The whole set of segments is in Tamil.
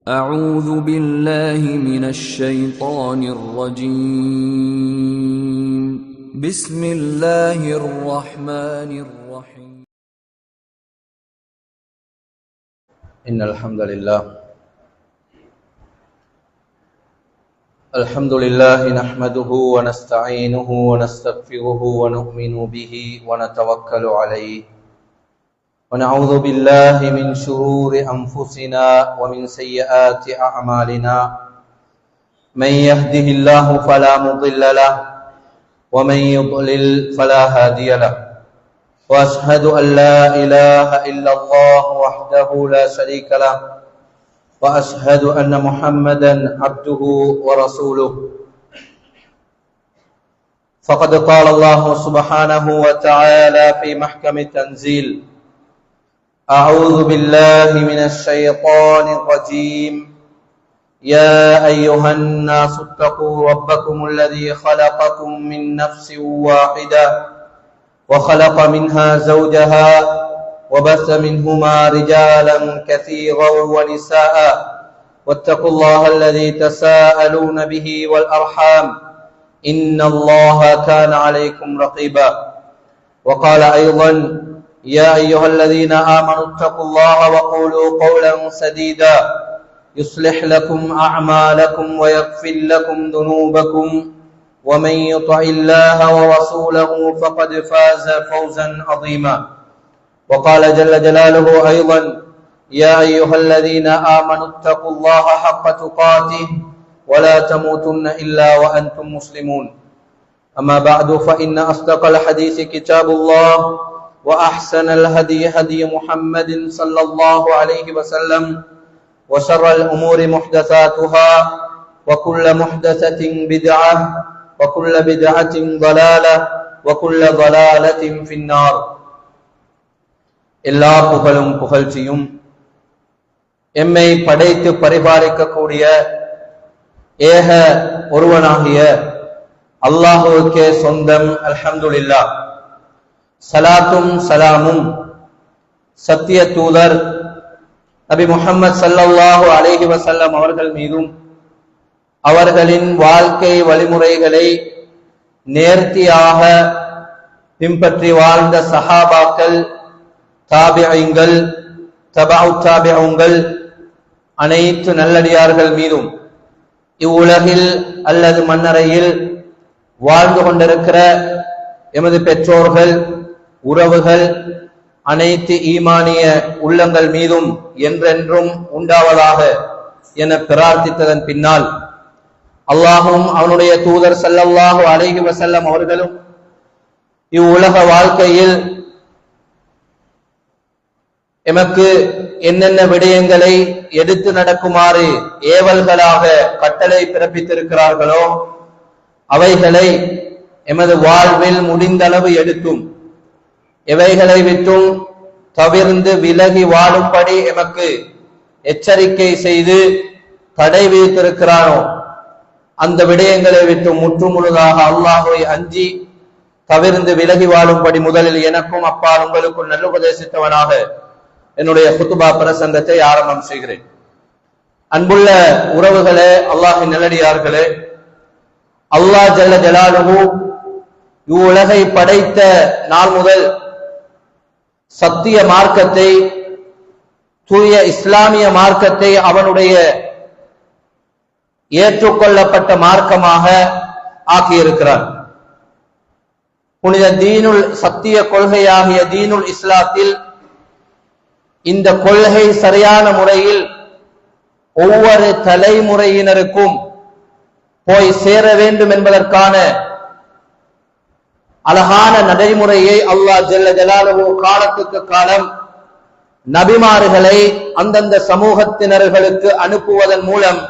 أعوذ بالله من الشيطان الرجيم بسم الله الرحمن الرحيم إن الحمد لله نحمده ونستعينه ونستغفره ونؤمن به ونتوكل عليه ونعوذ بالله من شرور أنفسنا ومن سيئات أعمالنا من يهده الله فلا مضل له ومن يضلل فلا هادي له وأشهد أن لا إله إلا الله وحده لا شريك له وأشهد أن محمدا عبده ورسوله فقد قال الله سبحانه وتعالى في محكم التنزيل أعوذ بالله من الشيطان الرجيم يا أيها الناس اتقوا ربكم الذي خلقكم من نفس واحدة وخلق منها زوجها وبث منهما رجالا كثيرا ونساء واتقوا الله الذي تساءلون به والأرحام إن الله كان عليكم رقيبا وقال أيضا يا أيها الذين آمنوا اتقوا الله وقولوا قولا سديدا يصلح لكم أعمالكم ويغفر لكم ذنوبكم ومن يطع الله ورسوله فقد فاز فوزا عظيما وقال جل جلاله أيضا يا أيها الذين آمنوا اتقوا الله حق تقاته ولا تموتن إلا وأنتم مسلمون أما بعد فإن أصدق الحديث كتاب الله وأحسن الهدي هدي محمد صلى الله عليه وسلم وشر الأمور محدثاتها وكل محدثة بدعة وكل بدعة ضلالة وكل ضلالة في النار எல்லா புகழும் புகழ்ச்சியும் எம்மை படைத்து பரிபாலிக்கக்கூடிய ஏக ஒருவனாகிய அல்லாஹுவுக்கே சொந்தம். அல்ஹம்துலில்லாஹ். சலாத்தும் சலாமும் சத்திய தூதர் நபி முஹம்மது ஸல்லல்லாஹு அலைஹி வஸல்லம் அவர்கள் மீதும் அவர்களின் வாழ்க்கை வழிமுறைகளை நேர்த்தியாக பின்பற்றி வாழ்ந்த சஹாபாக்கள், தாபிஈன்கள், தபஉ தாபிஊன்கள், அனைத்து நல்லடியார்கள் மீதும் இவ்வுலகில் அல்லது மன்னரையில் வாழ்ந்து கொண்டிருக்கிற எமது பெற்றோர்கள், உறவுகள், அனைத்து ஈமானிய உள்ளங்கள் மீதும் என்றென்றும் உண்டாவதாக என பிரார்த்தித்ததன் பின்னால் அல்லாஹும் அவனுடைய தூதர் ஸல்லல்லாஹு அலைஹி வஸல்லம் அவர்களும் இவ்வுலக வாழ்க்கையில் எமக்கு என்னென்ன விடயங்களை எடுத்து நடக்குமாறு ஏவல்களாக கட்டளை பிறப்பித்திருக்கிறார்களோ அவைகளை எமது வாழ்வில் முடிந்தளவு எடுத்தும் எவைகளை விட்டும் தவிர்ந்து விலகி வாழும்படி எமக்கு எச்சரிக்கை செய்து தடை விதித்திருக்கிறானோ அந்த விடயங்களை விட்டு முற்றுமுழுதாக அல்லாஹ்வை அஞ்சி தவிர்ந்து விலகி வாழும்படி முதலில் எனக்கும் அப்பால் உங்களுக்கும் நல்ல உபதேசித்தவனாக என்னுடைய குத்துபா பிரசங்கத்தை ஆரம்பம் செய்கிறேன். அன்புள்ள உறவுகளே, அல்லாஹின் நல்லடியார்களே, அல்லாஹ் ஜல்ல ஜலாலுஹு இவ்வுலகை படைத்த நாள் முதல் சத்திய மார்க்கத்தை, தூய இஸ்லாமிய மார்க்கத்தை அவனுடைய ஏற்றுக்கொள்ளப்பட்ட மார்க்கமாக ஆக்கியிருக்கிறான். புனித தீனுல் சத்திய கொள்கையாகிய தீனுல் இஸ்லாத்தில் இந்த கொள்கை சரியான முறையில் ஒவ்வொரு தலைமுறையினருக்கும் போய் சேர வேண்டும் என்பதற்கான அழகான நடைமுறையை அல்லாஹ் ஜல்ல ஜலாலுஹு காலத்துக்கு காலம் நபிமார்களை அந்தந்த சமூகத்தினர்களுக்கு அனுப்புவதன் மூலம்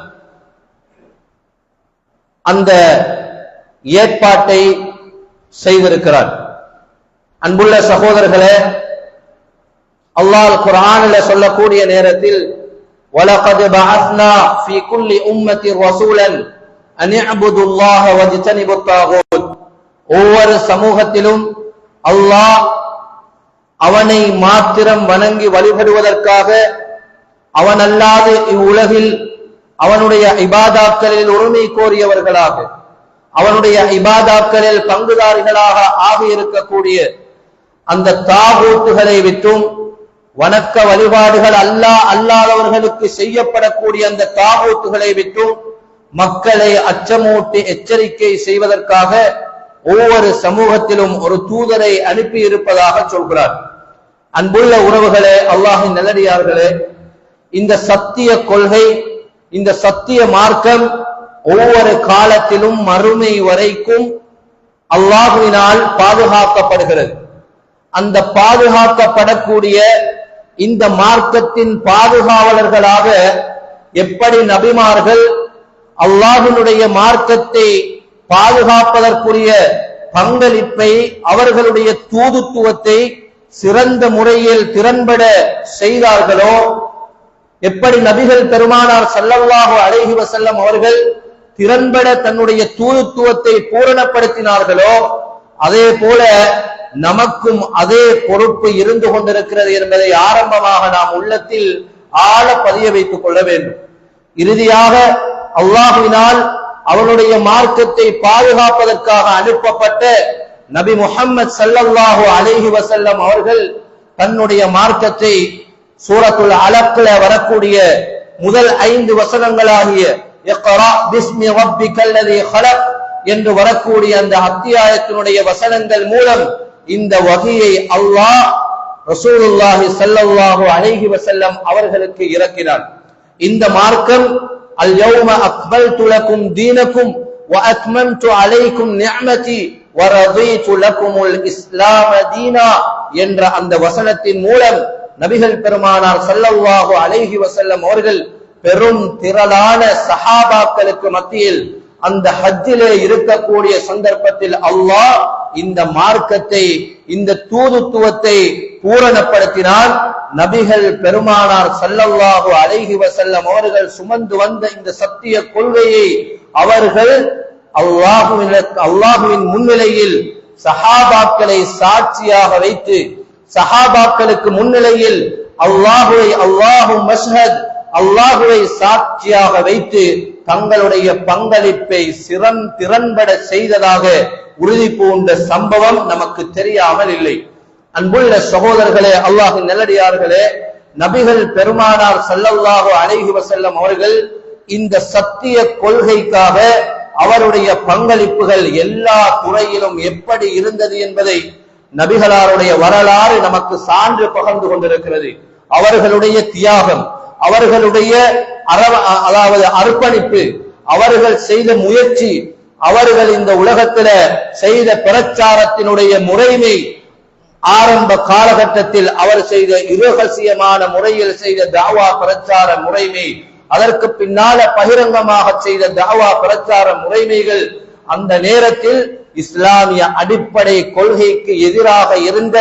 அந்த ஏற்பாட்டை செய்திருக்கிறார். அன்புள்ள சகோதரர்களே, அல்லாஹ் குர்ஆனில் சொல்லக்கூடிய நேரத்தில் வலகத் பஅஸ்னா ஃபீ குல்லி உம்மத்தி ரசூலன் அன் இஅ்புதுல்லாஹ வஜ்தனிபுத் தாகூத், ஒவ்வொரு சமூகத்திலும் அல்லாஹ் அவனை மாத்திரம் வணங்கி வழிபடுவதற்காக அவன் அல்லாது இவ்வுலகில் அவனுடைய இபாதாக்களில் உரிமை கோரியவர்களாக, அவனுடைய இபாதாக்களில் பங்குதாரிகளாக ஆகியிருக்கக்கூடிய அந்த தாகூத்துகளை விட்டும், வணக்க வழிபாடுகள் அல்லாதவர்களுக்கு செய்யப்படக்கூடிய அந்த தாகூத்துகளை விட்டும் மக்களை அச்சமூட்டி எச்சரிக்கை செய்வதற்காக ஒவ்வொரு சமூகத்திலும் ஒரு தூதரை அனுப்பி இருப்பதாக சொல்கிறார். அன்புள்ள உறவுகளே, அல்லாஹின் நல்லடியார்களே, இந்த சத்திய கொள்கை, இந்த சத்திய மார்க்கம் ஒவ்வொரு காலத்திலும் மறுமை வரைக்கும் அல்லாஹ்வினால் பாதுகாக்கப்படுகிறது. அந்த பாதுகாக்கப்படக்கூடிய இந்த மார்க்கத்தின் பாதுகாவலர்களாக எப்படி நபிமார்கள் அல்லாஹ்வினுடைய மார்க்கத்தை பாதுகாப்பதற்குரிய பங்களிப்பை, அவர்களுடைய தூதுத்துவத்தை சிறந்த முறையில் திறன்பட செய்தார்களோ, எப்படி நபிகள் பெருமானார் ஸல்லல்லாஹு அலைஹி வஸல்லம் அவர்கள் திறன்பட தன்னுடைய தூதுத்துவத்தை பூரணப்படுத்தினார்களோ, அதே போல நமக்கும் அதே பொறுப்பு இருந்து கொண்டிருக்கிறது என்பதை ஆரம்பமாக நாம் உள்ளத்தில் ஆழ பதிய வைத்துக் கொள்ள வேண்டும். இறுதியாக அல்லாஹ்வினால் அவனுடைய மார்க்கத்தை பாதுகாப்பதற்காக அனுப்பப்பட்ட நபி முஹம்மது ஸல்லல்லாஹு அலைஹி வஸல்லம் அவர்கள் தன்னுடைய மார்க்கத்தை சூரத்துல் அலக்ல வரக்கூடிய முதல் 5 வசனங்களாகிய இக்ரா பிஸ்மி ரப்பிக்கல்லதீ ஹலக் என்று வரக்கூடிய அந்த அத்தியாயத்தினுடைய வசனங்கள் மூலம் இந்த வஹியை அல்லாஹ் ரசூலுல்லாஹி ஸல்லல்லாஹு அலைஹி வஸல்லம் அவர்களுக்கு இறக்கினார். இந்த மார்க்கம் அல் யௌம அக்மல்து லக்கும் தீனக்கும் வ அத்மம்து அலைக்கும் நிஅமதி வ ரதீது லக்குமுல் இஸ்லாம தீனா என்ற அந்த வசனத்தின் மூலம் நபிகள் பெருமானார் ஸல்லல்லாஹு அலைஹி வஸல்லம் அவர்கள் பெரும் திரளான சஹாபாக்களுக்கு மத்தியில் அந்த ஹஜ்ஜிலே இருக்கக்கூடிய சந்தர்ப்பத்தில் அல்லாஹ் இந்த மார்க்கத்தை, இந்த தூதுத்துவத்தை பூரணப்படுத்தினான். நபிகள் பெருமானார் ஸல்லல்லாஹு அலைஹி வஸல்லம் அவர்கள் சுமந்து வந்த இந்த சத்திய கொள்கையை அவர்கள் அல்லாஹ்வின் முன்னிலையில் சஹாபாக்களை சாட்சியாக வைத்து, சஹாபாக்களுக்கு முன்னிலையில் அல்லாஹுவை சாட்சியாக வைத்து தங்களுடைய பங்களிப்பை திறன்பட செய்ததாக உறுதி பூண்ட சம்பவம் நமக்கு தெரியாமல் இல்லை. அன்புள்ள சகோதரர்களே, அல்லாஹின் நல்லடியார்களே, நபிகள் பெருமானார் ஸல்லல்லாஹு அலைஹி வஸல்லம் அவர்கள் இந்த சத்திய கொள்கைக்காக அவருடைய பங்களிப்புகள் எல்லா துறையிலும் எப்படி இருந்தது என்பதை நபிகளாருடைய வரலாறு நமக்கு சான்று பகர்ந்து கொண்டிருக்கிறது. அவர்களுடைய தியாகம், அவர்களுடைய அர்ப்பணிப்பு, அவர்கள் செய்த முயற்சி, அவர்கள் இந்த உலகத்தில செய்த பிரச்சாரத்தினுடைய முறைமை, ஆரம்ப காலகட்டத்தில் அவர் செய்த இரகசியமான முறையில் செய்த தாவா பிரச்சார முறைமை, அதற்கு பின்னால பகிரங்கமாக செய்த தாவா பிரச்சார முறைமைகள், அந்த நேரத்தில் இஸ்லாமிய அடிப்படை கொள்கைக்கு எதிராக இருந்த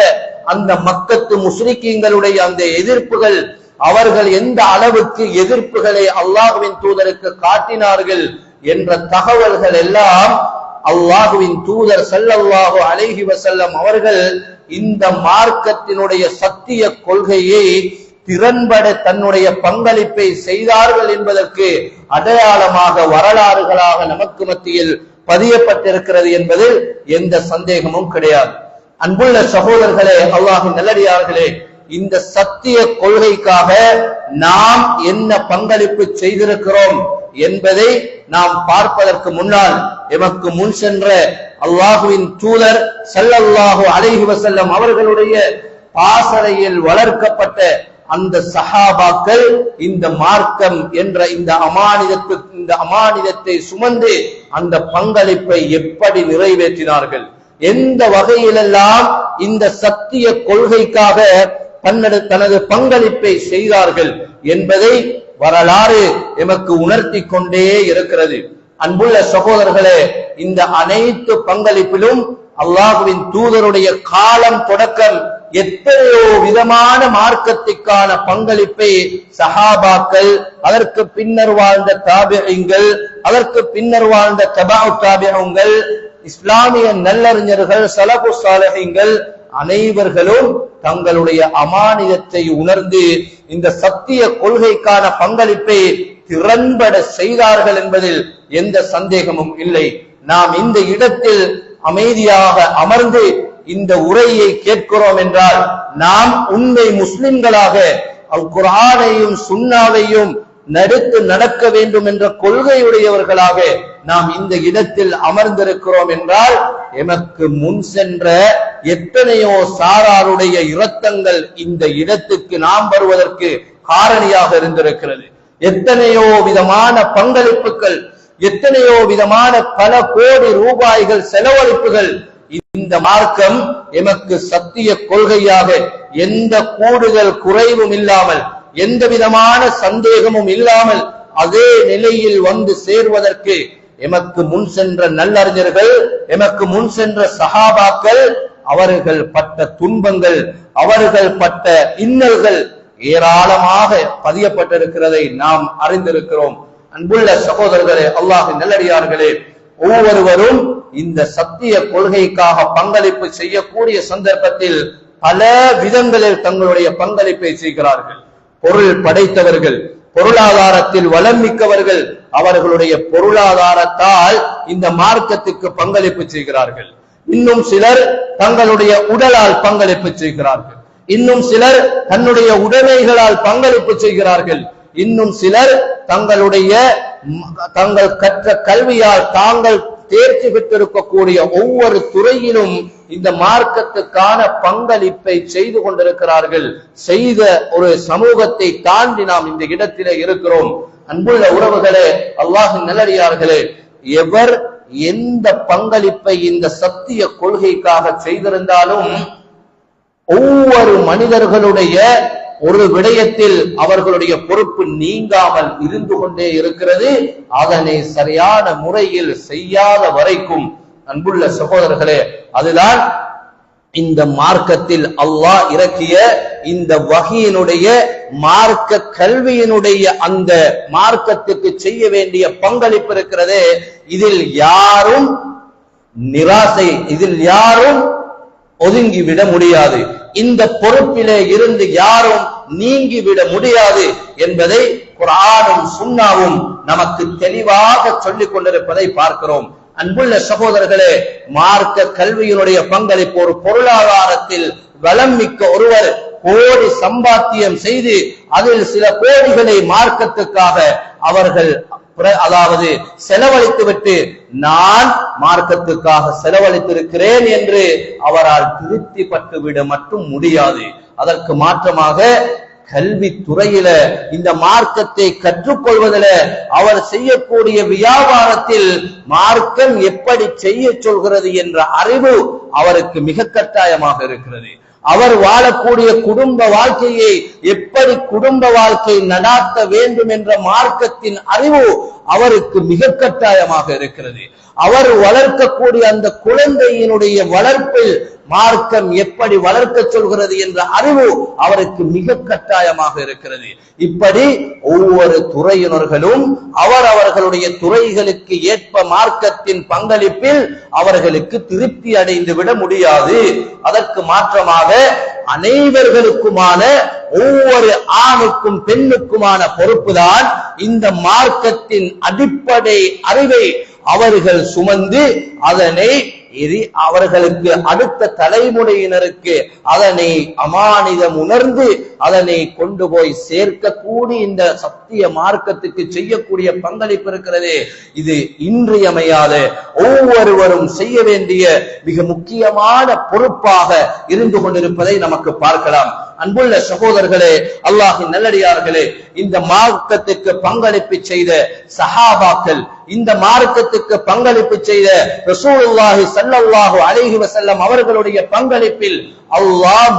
அந்த மக்கத்து முஸ்லிக்கீங்களுடைய அந்த எதிர்ப்புகள், அவர்கள் எந்த அளவுக்கு எதிர்ப்புகளை அல்லாஹ்வின் தூதருக்கு காட்டினார்கள் என்ற தகவல்கள் எல்லாம் அல்லாஹ்வின் தூதர் ஸல்லல்லாஹு அலைஹி வஸல்லம் அவர்கள் இந்த மார்க்கத்தினுடைய சத்திய கொள்கையை திறன்பட தன்னுடைய பங்களிப்பை செய்தார்கள் என்பதற்கு அடையாளமாக வரலாறுகளாக நமக்கு மத்தியில் பதியப்பட்டிருக்கிறது என்பதில் எந்த சந்தேகமும் கிடையாது. அன்புள்ள சகோதரர்களே, அல்லாஹ்வின் நல்லடியார்களே, இந்த சத்திய கொள்கைக்காக நாம் என்ன பங்களிப்பு செய்திருக்கிறோம் என்பதை நாம் பார்ப்பதற்கு முன்னால் எமக்கு முன் சென்ற அல்லாஹ்வின் தூதர் ஸல்லல்லாஹு அலைஹி வஸல்லம் அவர்களுடைய பாசறையில் வளர்க்கப்பட்ட அந்த சஹாபாக்கள் இந்த மார்க்கம் என்ற இந்த அமானிதத்தை சுமந்து அந்த பங்களிப்பை எப்படி நிறைவேற்றினார்கள், எந்த வகையிலெல்லாம் இந்த சத்திய கொள்கைக்காக தனது பங்களிப்பை செய்தார்கள் என்பதை வரலாறு எமக்கு உணர்த்தி கொண்டே இருக்கிறது. அன்புள்ள சகோதரர்களே, இந்த அனைத்து பங்களிப்பிலும் அல்லாஹ்வின் தூதருடைய காலம் தொடக்கம் எத்தனையோ விதமான மார்க்கத்திற்கான பங்களிப்பை சஹாபாக்கள், அதற்கு பின்னர் வாழ்ந்த தாபிஈன்கள், அதற்கு பின்னர் வாழ்ந்த தபஉ தாபிஈன்கள், இஸ்லாமிய நல்லறிஞர்கள், ஸலஃபு ஸாலிஹீன்கள், அனைவர்களும் தங்களுடைய அமானிதத்தை உணர்ந்து இந்த சத்திய கொள்கைக்கான பங்களிப்பை திறன்பட செய்தார்கள் என்பதில் எந்த சந்தேகமும் இல்லை. நாம் இந்த இடத்தில் அமைதியாக அமர்ந்து இந்த உரையை கேட்கிறோம் என்றால் நாம் உண்மை முஸ்லிம்களாக அல் குர்ஆனையும் சுன்னாவையும் நடுத்து நடக்க வேண்டும் என்ற கொள்கையுடையவர்களாக நாம் இந்த இடத்தில் அமர்ந்திருக்கிறோம் என்றால் எமக்கு முன் சென்ற எத்தனையோ சாராருடைய இரத்தங்கள் இந்த இடத்துக்கு நாம் வருவதற்கு காரணியாக இருந்திருக்கிறது. எத்தனையோ விதமான பங்களிப்புகள், எத்தனையோ விதமான பல கோடி ரூபாய்கள் செலவழிப்புகள் இந்த மார்க்கம் எமக்கு சத்திய கொள்கையாக எந்த கூடுதல் குறைவும் இல்லாமல் எந்த விதமான சந்தேகமும் இல்லாமல் அதே நிலையில் வந்து சேர்வதற்கு எமக்கு முன் சென்ற நல்லறிஞர்கள், எமக்கு முன் சென்ற சஹாபாக்கள் அவர்கள் பட்ட துன்பங்கள், அவர்கள் பட்ட இன்னல்கள் ஏராளமாக பதியப்பட்டிருக்கிறதை நாம் அறிந்திருக்கிறோம். அன்புள்ள சகோதரர்களே, அல்லாஹ்வின் நல்லடியார்களே, ஒவ்வொருவரும் இந்த சத்திய கொள்கைக்காக பங்களிப்பு செய்யக்கூடிய சந்தர்ப்பத்தில் பல விதங்களில் தங்களுடைய பங்களிப்பை செய்கிறார்கள். பொருள் படைத்தவர்கள், பொருளாதாரத்தில் வளம் மிக்கவர்கள் அவர்களுடைய பொருளாதாரத்தால் இந்த மார்க்கத்துக்கு பங்களிப்பு செய்கிறார்கள். இன்னும் சிலர் தங்களுடைய உடலால் பங்களிப்பு செய்கிறார்கள். இன்னும் சிலர் தன்னுடைய உடைமைகளால் பங்களிப்பு செய்கிறார்கள். இன்னும் சிலர் தங்கள் கற்ற கல்வியால் தாங்கள் தேர்ச்சி பெற்றிருக்கக்கூடிய ஒவ்வொரு துறையிலும் இந்த மார்க்கத்துக்கான பங்களிப்பை செய்து கொண்டிருக்கிறார்கள். செய்த ஒரு சமூகத்தை தாண்டி நாம் இந்த இடத்திலே இருக்கிறோம். அன்புள்ள உறவுகளே, அல்லாஹ்வின் நல்லடியார்களே, எவர் எந்த பங்களிப்பை இந்த சத்திய கொள்கைக்காக செய்திருந்தாலும் ஒவ்வொரு மனிதர்களுடைய ஒரு விடயத்தில் அவர்களுடைய பொறுப்பு நீங்காமல் இருந்து கொண்டே இருக்கிறது. அதனை சரியான முறையில் செய்யாத வரைக்கும் அன்புள்ள சகோதரர்களே, அதுதான் இந்த மார்க்கத்தில் அல்லாஹ் இறக்கிய இந்த வஹீயினுடைய மார்க்க கல்வியினுடைய அந்த மார்க்கத்துக்கு செய்ய வேண்டிய பங்களிப்பு இருக்கிறதே, இதில் யாரும் ஒதுங்கிவிட முடியாது. இந்த பொறுப்பிலே இருந்து யாரும் நீங்கிவிட முடியாது என்பதை குர்ஆனும் சுன்னாவும் நமக்கு தெளிவாக சொல்லிக் கொண்டிருப்பதை பார்க்கிறோம். அன்புள்ள சகோதரர்களே, மார்க்க கல்வியினுடைய பங்களிப்பு, ஒரு பொருளாதாரத்தில் வளம் மிக்க ஒருவர் கோடி சம்பாத்தியம் செய்து அதில் சில கோடிகளை மார்க்கத்துக்காக அவர்கள் செலவழித்து விட்டு நான் மார்க்கத்துக்காக செலவழித்திருக்கிறேன் என்று அவரால் திருப்தி பட்டுவிட மட்டும் முடியாது. அதற்கு மாற்றமாக கல்வி துறையில இந்த மார்க்கத்தை கற்றுக்கொள்வதில அவர் செய்யக்கூடிய வியாபாரத்தில் மார்க்கம் எப்படி செய்ய சொல்கிறது என்ற அறிவு அவருக்கு மிக கட்டாயமாக இருக்கிறது. அவர் வாழக்கூடிய குடும்ப வாழ்க்கையை எப்படி குடும்ப வாழ்க்கை நடாத்த வேண்டும் என்ற மார்க்கத்தின் அறிவு அவருக்கு மிக கட்டாயமாக இருக்கிறது. அவர் வளர்க்கக்கூடிய அந்த குழந்தையினுடைய வளர்ப்பில் மார்க்கம் எப்படி வளர்க்க சொல்கிறது என்ற அறிவு அவருக்கு மிக கட்டாயமாக இருக்கிறது. இப்படி ஒவ்வொரு துறையினர்களும் அவர்களுடைய துறைகளுக்கு ஏற்ப மார்க்கத்தின் பங்களிப்பில் அவர்களுக்கு திருப்தி அடைந்து விட முடியாது. அதற்கு மாற்றமாக அனைவர்களுக்குமான ஒவ்வொரு ஆணுக்கும் பெண்ணுக்குமான பொறுப்புதான் இந்த மார்க்கத்தின் அடிப்படை அறிவை அவர்கள் சுமந்து அதனை அவர்களுக்கு அடுத்த தலைமுறையினருக்கு அதனை அமானிதம் உணர்ந்து அதனை கொண்டு போய் சேர்க்கக்கூடிய இந்த சத்திய மார்க்கத்துக்கு செய்யக்கூடிய பங்களிப்பு இருக்கிறது. இது இன்றியமையாத ஒவ்வொருவரும் செய்ய வேண்டிய மிக முக்கியமான பொறுப்பாக இருந்து கொண்டிருப்பதை நமக்கு பார்க்கலாம். அன்புள்ள சகோதரர்களே, அல்லாஹ்வின் நல்லடியார்களே, இந்த மார்க்கத்துக்கு பங்களிப்பு செய்த சஹாபாக்கள், இந்த மார்க்கத்துக்கு பங்களிப்பு செய்த ரசூலுல்லாஹி ஸல்லல்லாஹு அலைஹி வஸல்லம் அவர்களுடைய பங்களிப்பில் அல்லாஹ்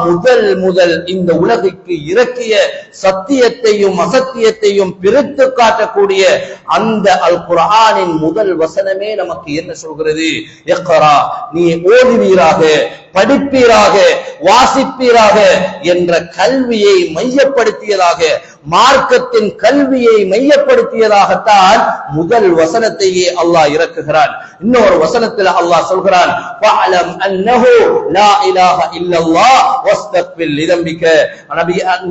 முதல் இந்த உலகுக்கு இறக்கிய சத்தியத்தையும் அசத்தியத்தையும் பிரித்து காட்டக்கூடிய அந்த அல் குர்ஆனின் முதல் வசனமே நமக்கு என்ன சொல்கிறது? இக்ரா, நீ ஓதுவீராக, படிப்பீராக, வாசிப்பீராக என்ற கல்வியை மையப்படுத்தியதாக மார்க்கத்தின் கல்வியை மையப்படுத்தியதாகத்தான் முதல் வசனத்தையே அல்லாஹ் இறக்குகிறான். இன்னொரு வசனத்தில் அல்லாஹ் சொல்கிறான், ஃபஅலம் அன்னஹு லா இலாஹ இல்லல்லாஹ் வஸ்தக்பிர் லிதம்பிக.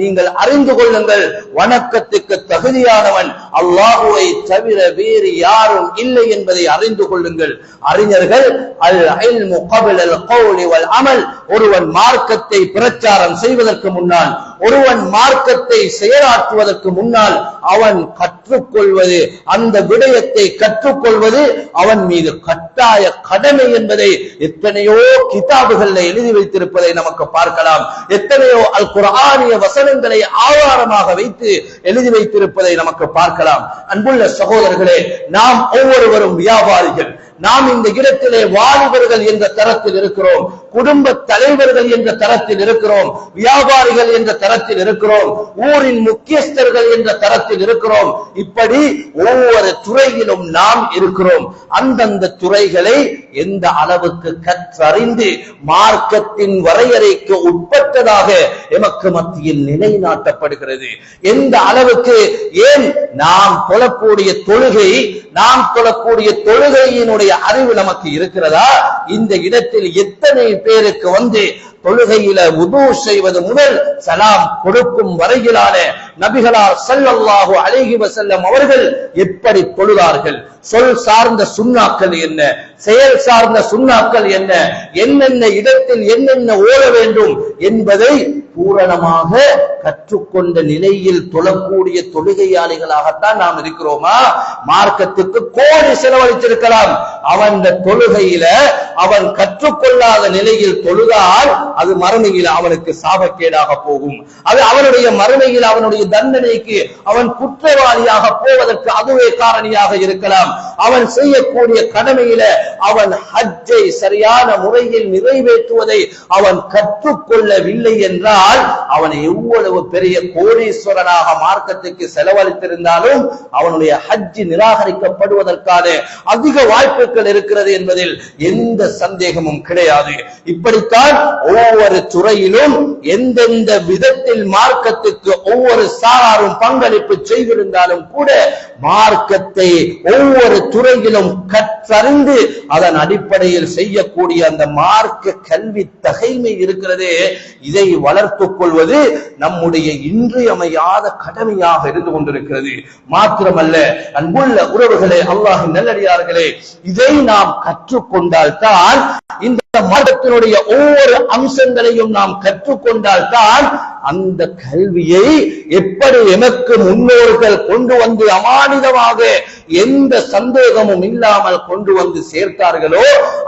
நீங்கள் அறிந்து கொள்ளுங்கள், வணக்கத்துக்கு தகுதியானவன் அல்லாஹ்வை தவிர வேறு யாரும் இல்லை என்பதை அறிந்து கொள்ளுங்கள். அறிஞர்கள் அல் இல்மு கப்ல அல் கௌலி வல் அமல், ஒருவன் மார்க்கத்தை பிரச்சாரம் செய்வதற்கு முன்னால், ஒருவன் மார்க்கத்தை செயலாற்றுவதற்கு முன்னால் அவன் கற்றுக்கொள்வது, அந்த விடயத்தை கற்றுக்கொள்வது அவன் மீது கட்டாய கடமை என்பதை எத்தனையோ கிதாபுகளில் எழுதி வைத்திருப்பதை நமக்கு பார்க்கலாம். எத்தனையோ அல் குர்ஆனிய வசனங்களை ஆதாரமாக வைத்து எழுதி வைத்திருப்பதை நமக்கு பார்க்கலாம். அன்புள்ள சகோதரர்களே, நாம் ஒவ்வொருவரும் வியாபாரிகள். நாம் இந்த இடத்திலே வாலிபர்கள் என்ற தரத்தில் இருக்கிறோம், குடும்ப தலைவர்கள் என்ற தரத்தில் இருக்கிறோம், வியாபாரிகள் என்ற தரத்தில் இருக்கிறோம், ஊரின் முக்கியஸ்தர்கள் என்ற தரத்தில் இருக்கிறோம். இப்படி ஒவ்வொரு துறையிலும் நாம் இருக்கிறோம். அந்தந்த துறைகளை எந்த அளவுக்கு கற்றறிந்து மார்க்கத்தின் வரையறைக்கு உட்பட்டதாக எமக்கு மத்தியில் நிலைநாட்டப்படுகிறது, எந்த அளவுக்கு, ஏன் நாம் தொழக்கூடிய தொழுகை, நாம் தொழக்கூடிய தொழுகையினுடைய அறிவு நமக்கு இருக்கிறதா? இந்த இடத்தில் எத்தனை பேருக்கு தொழுகையில வுது செய்வது முதல் சலாம் கொடுக்கும் வரையிலான நபிகளார் ஸல்லல்லாஹு அலைஹி வஸல்லம் அவர்கள் எப்படி தொழுதார்கள், சொல் சார்ந்த சுன்னாக்கள் என்ன, செயல் சார்ந்த சுன்னாக்கள் என்ன, என்னென்ன இடத்தில் என்னென்ன ஓட வேண்டும் என்பதை பூரணமாக கற்றுக்கொண்ட நிலையில் தொழக்கூடிய தொழுகையாளிகளாகத்தான் நாம் இருக்கிறோமா? மார்க்கத்துக்கு கோடி செலவழித்திருக்கலாம், அவன் தொழுகையில அவன் கற்றுக்கொள்ளாத நிலையில் தொழுதால் அது மறுமையில் அவனுக்கு சாபக்கேடாக போகும். அது அவனுடைய மறுமையில் அவனுடைய தண்டனைக்கு அவன் குற்றவாளியாக போவதற்கு அதுவே காரணியாக இருக்கலாம். அவன் செய்யக்கூடிய கடமையில அவன் ஹஜ்ஜை சரியான முறையில் நிறைவேற்றுவதை அவன் கற்றுக்கொள்ளவில்லை என்றால் அவன் எவ்வளவு பெரிய கோடீஸ்வரனாக மார்க்கத்துக்கு செலவழித்திருந்தாலும் அவனுடைய ஹஜ் நிராகரிக்கப்படுவதற்கான அதிக வாய்ப்புகள் இருக்கிறது என்பதில் எந்த சந்தேகமும் கிடையாது. இப்படித்தான் ஒவ்வொரு துறையிலும் எந்தெந்த விதத்தில் மார்க்கத்துக்கு ஒவ்வொரு சாராரும் பங்களிப்பு செய்திருந்தாலும் கூட மார்க்கத்தை ஒவ்வொரு துறையிலும் கற்றறிந்து அதன் அடிப்படையில் செய்யக்கூடிய அந்த மார்க்க கல்வி தகைமை இருக்கிறதே, இதை வளர்த்துக் கொள்வது நம்முடைய இன்றியமையாத கடமையாக இருந்து கொண்டிருக்கிறது. மாத்திரமல்ல, அன்புள்ள உறவுகளே, அல்லாஹ்வின் நல்லடியார்களே, இதை நாம் கற்றுக்கொண்டால் தான், இந்த மார்க்கத்தினுடைய ஒவ்வொரு அம்சங்களையும் நாம் கற்றுக்கொண்டால் தான் அந்த கல்வியை எப்படி எமக்கு முன்னோர்கள் கொண்டு வந்து அமானிதமாக எந்த சந்தேகமும் இல்லாமல் கொண்டு வந்து சேர்த்தார்களோ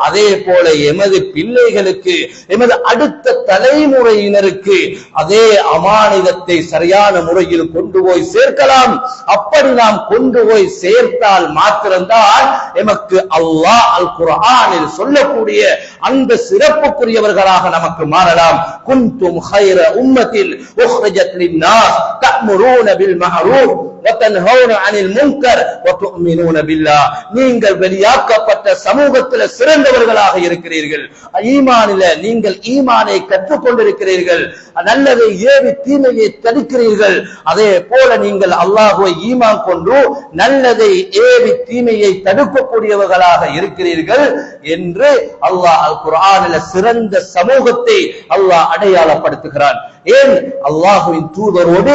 அதே போல எமது பிள்ளைகளுக்கு, எமது அடுத்த தலைமுறையினருக்கு அதே அமானிதத்தை சரியான முறையில் கொண்டு போய் சேர்க்கலாம். அப்படி நாம் கொண்டு போய் சேர்த்தால் மாத்திரம்தான் எமக்கு அல்லாஹ் அல் குர்ஆனில் சொல்லக்கூடிய அந்த சிறப்புக்குரியவர்களாக நமக்கு மாறலாம். குன்தும் ஹைர உம்மத்தின் உக்ரிஜத் லின்னாஸ் தஅமுரூன பில் மஅரூஃப் வதன்ஹவுன அனில் முன்கர் வதுமினூன பில்லாஹ். நீங்கள் வெளியாக்கப்பட்ட சமூகத்தில் சிறந்தவர்களாக இருக்கிறீர்கள். ஈமானில நீங்கள் ஈமானை கற்றுக்கொண்டிருக்கிறீர்கள், நல்லதை ஏவி தீமையை தடுக்கிறீர்கள். அதே போல நீங்கள் அல்லாஹ்வை ஈமான் கொண்டு நல்லதை ஏவி தீமையை தடுக்கக்கூடியவர்களாக இருக்கிறீர்கள் என்று அல்லாஹ் அல் குர்ஆனில் சிறந்த சமூகத்தை அல்லாஹ் அடையாளப்படுத்துகிறான். ஏன்? அல்லாஹ்வின் தூதரோடு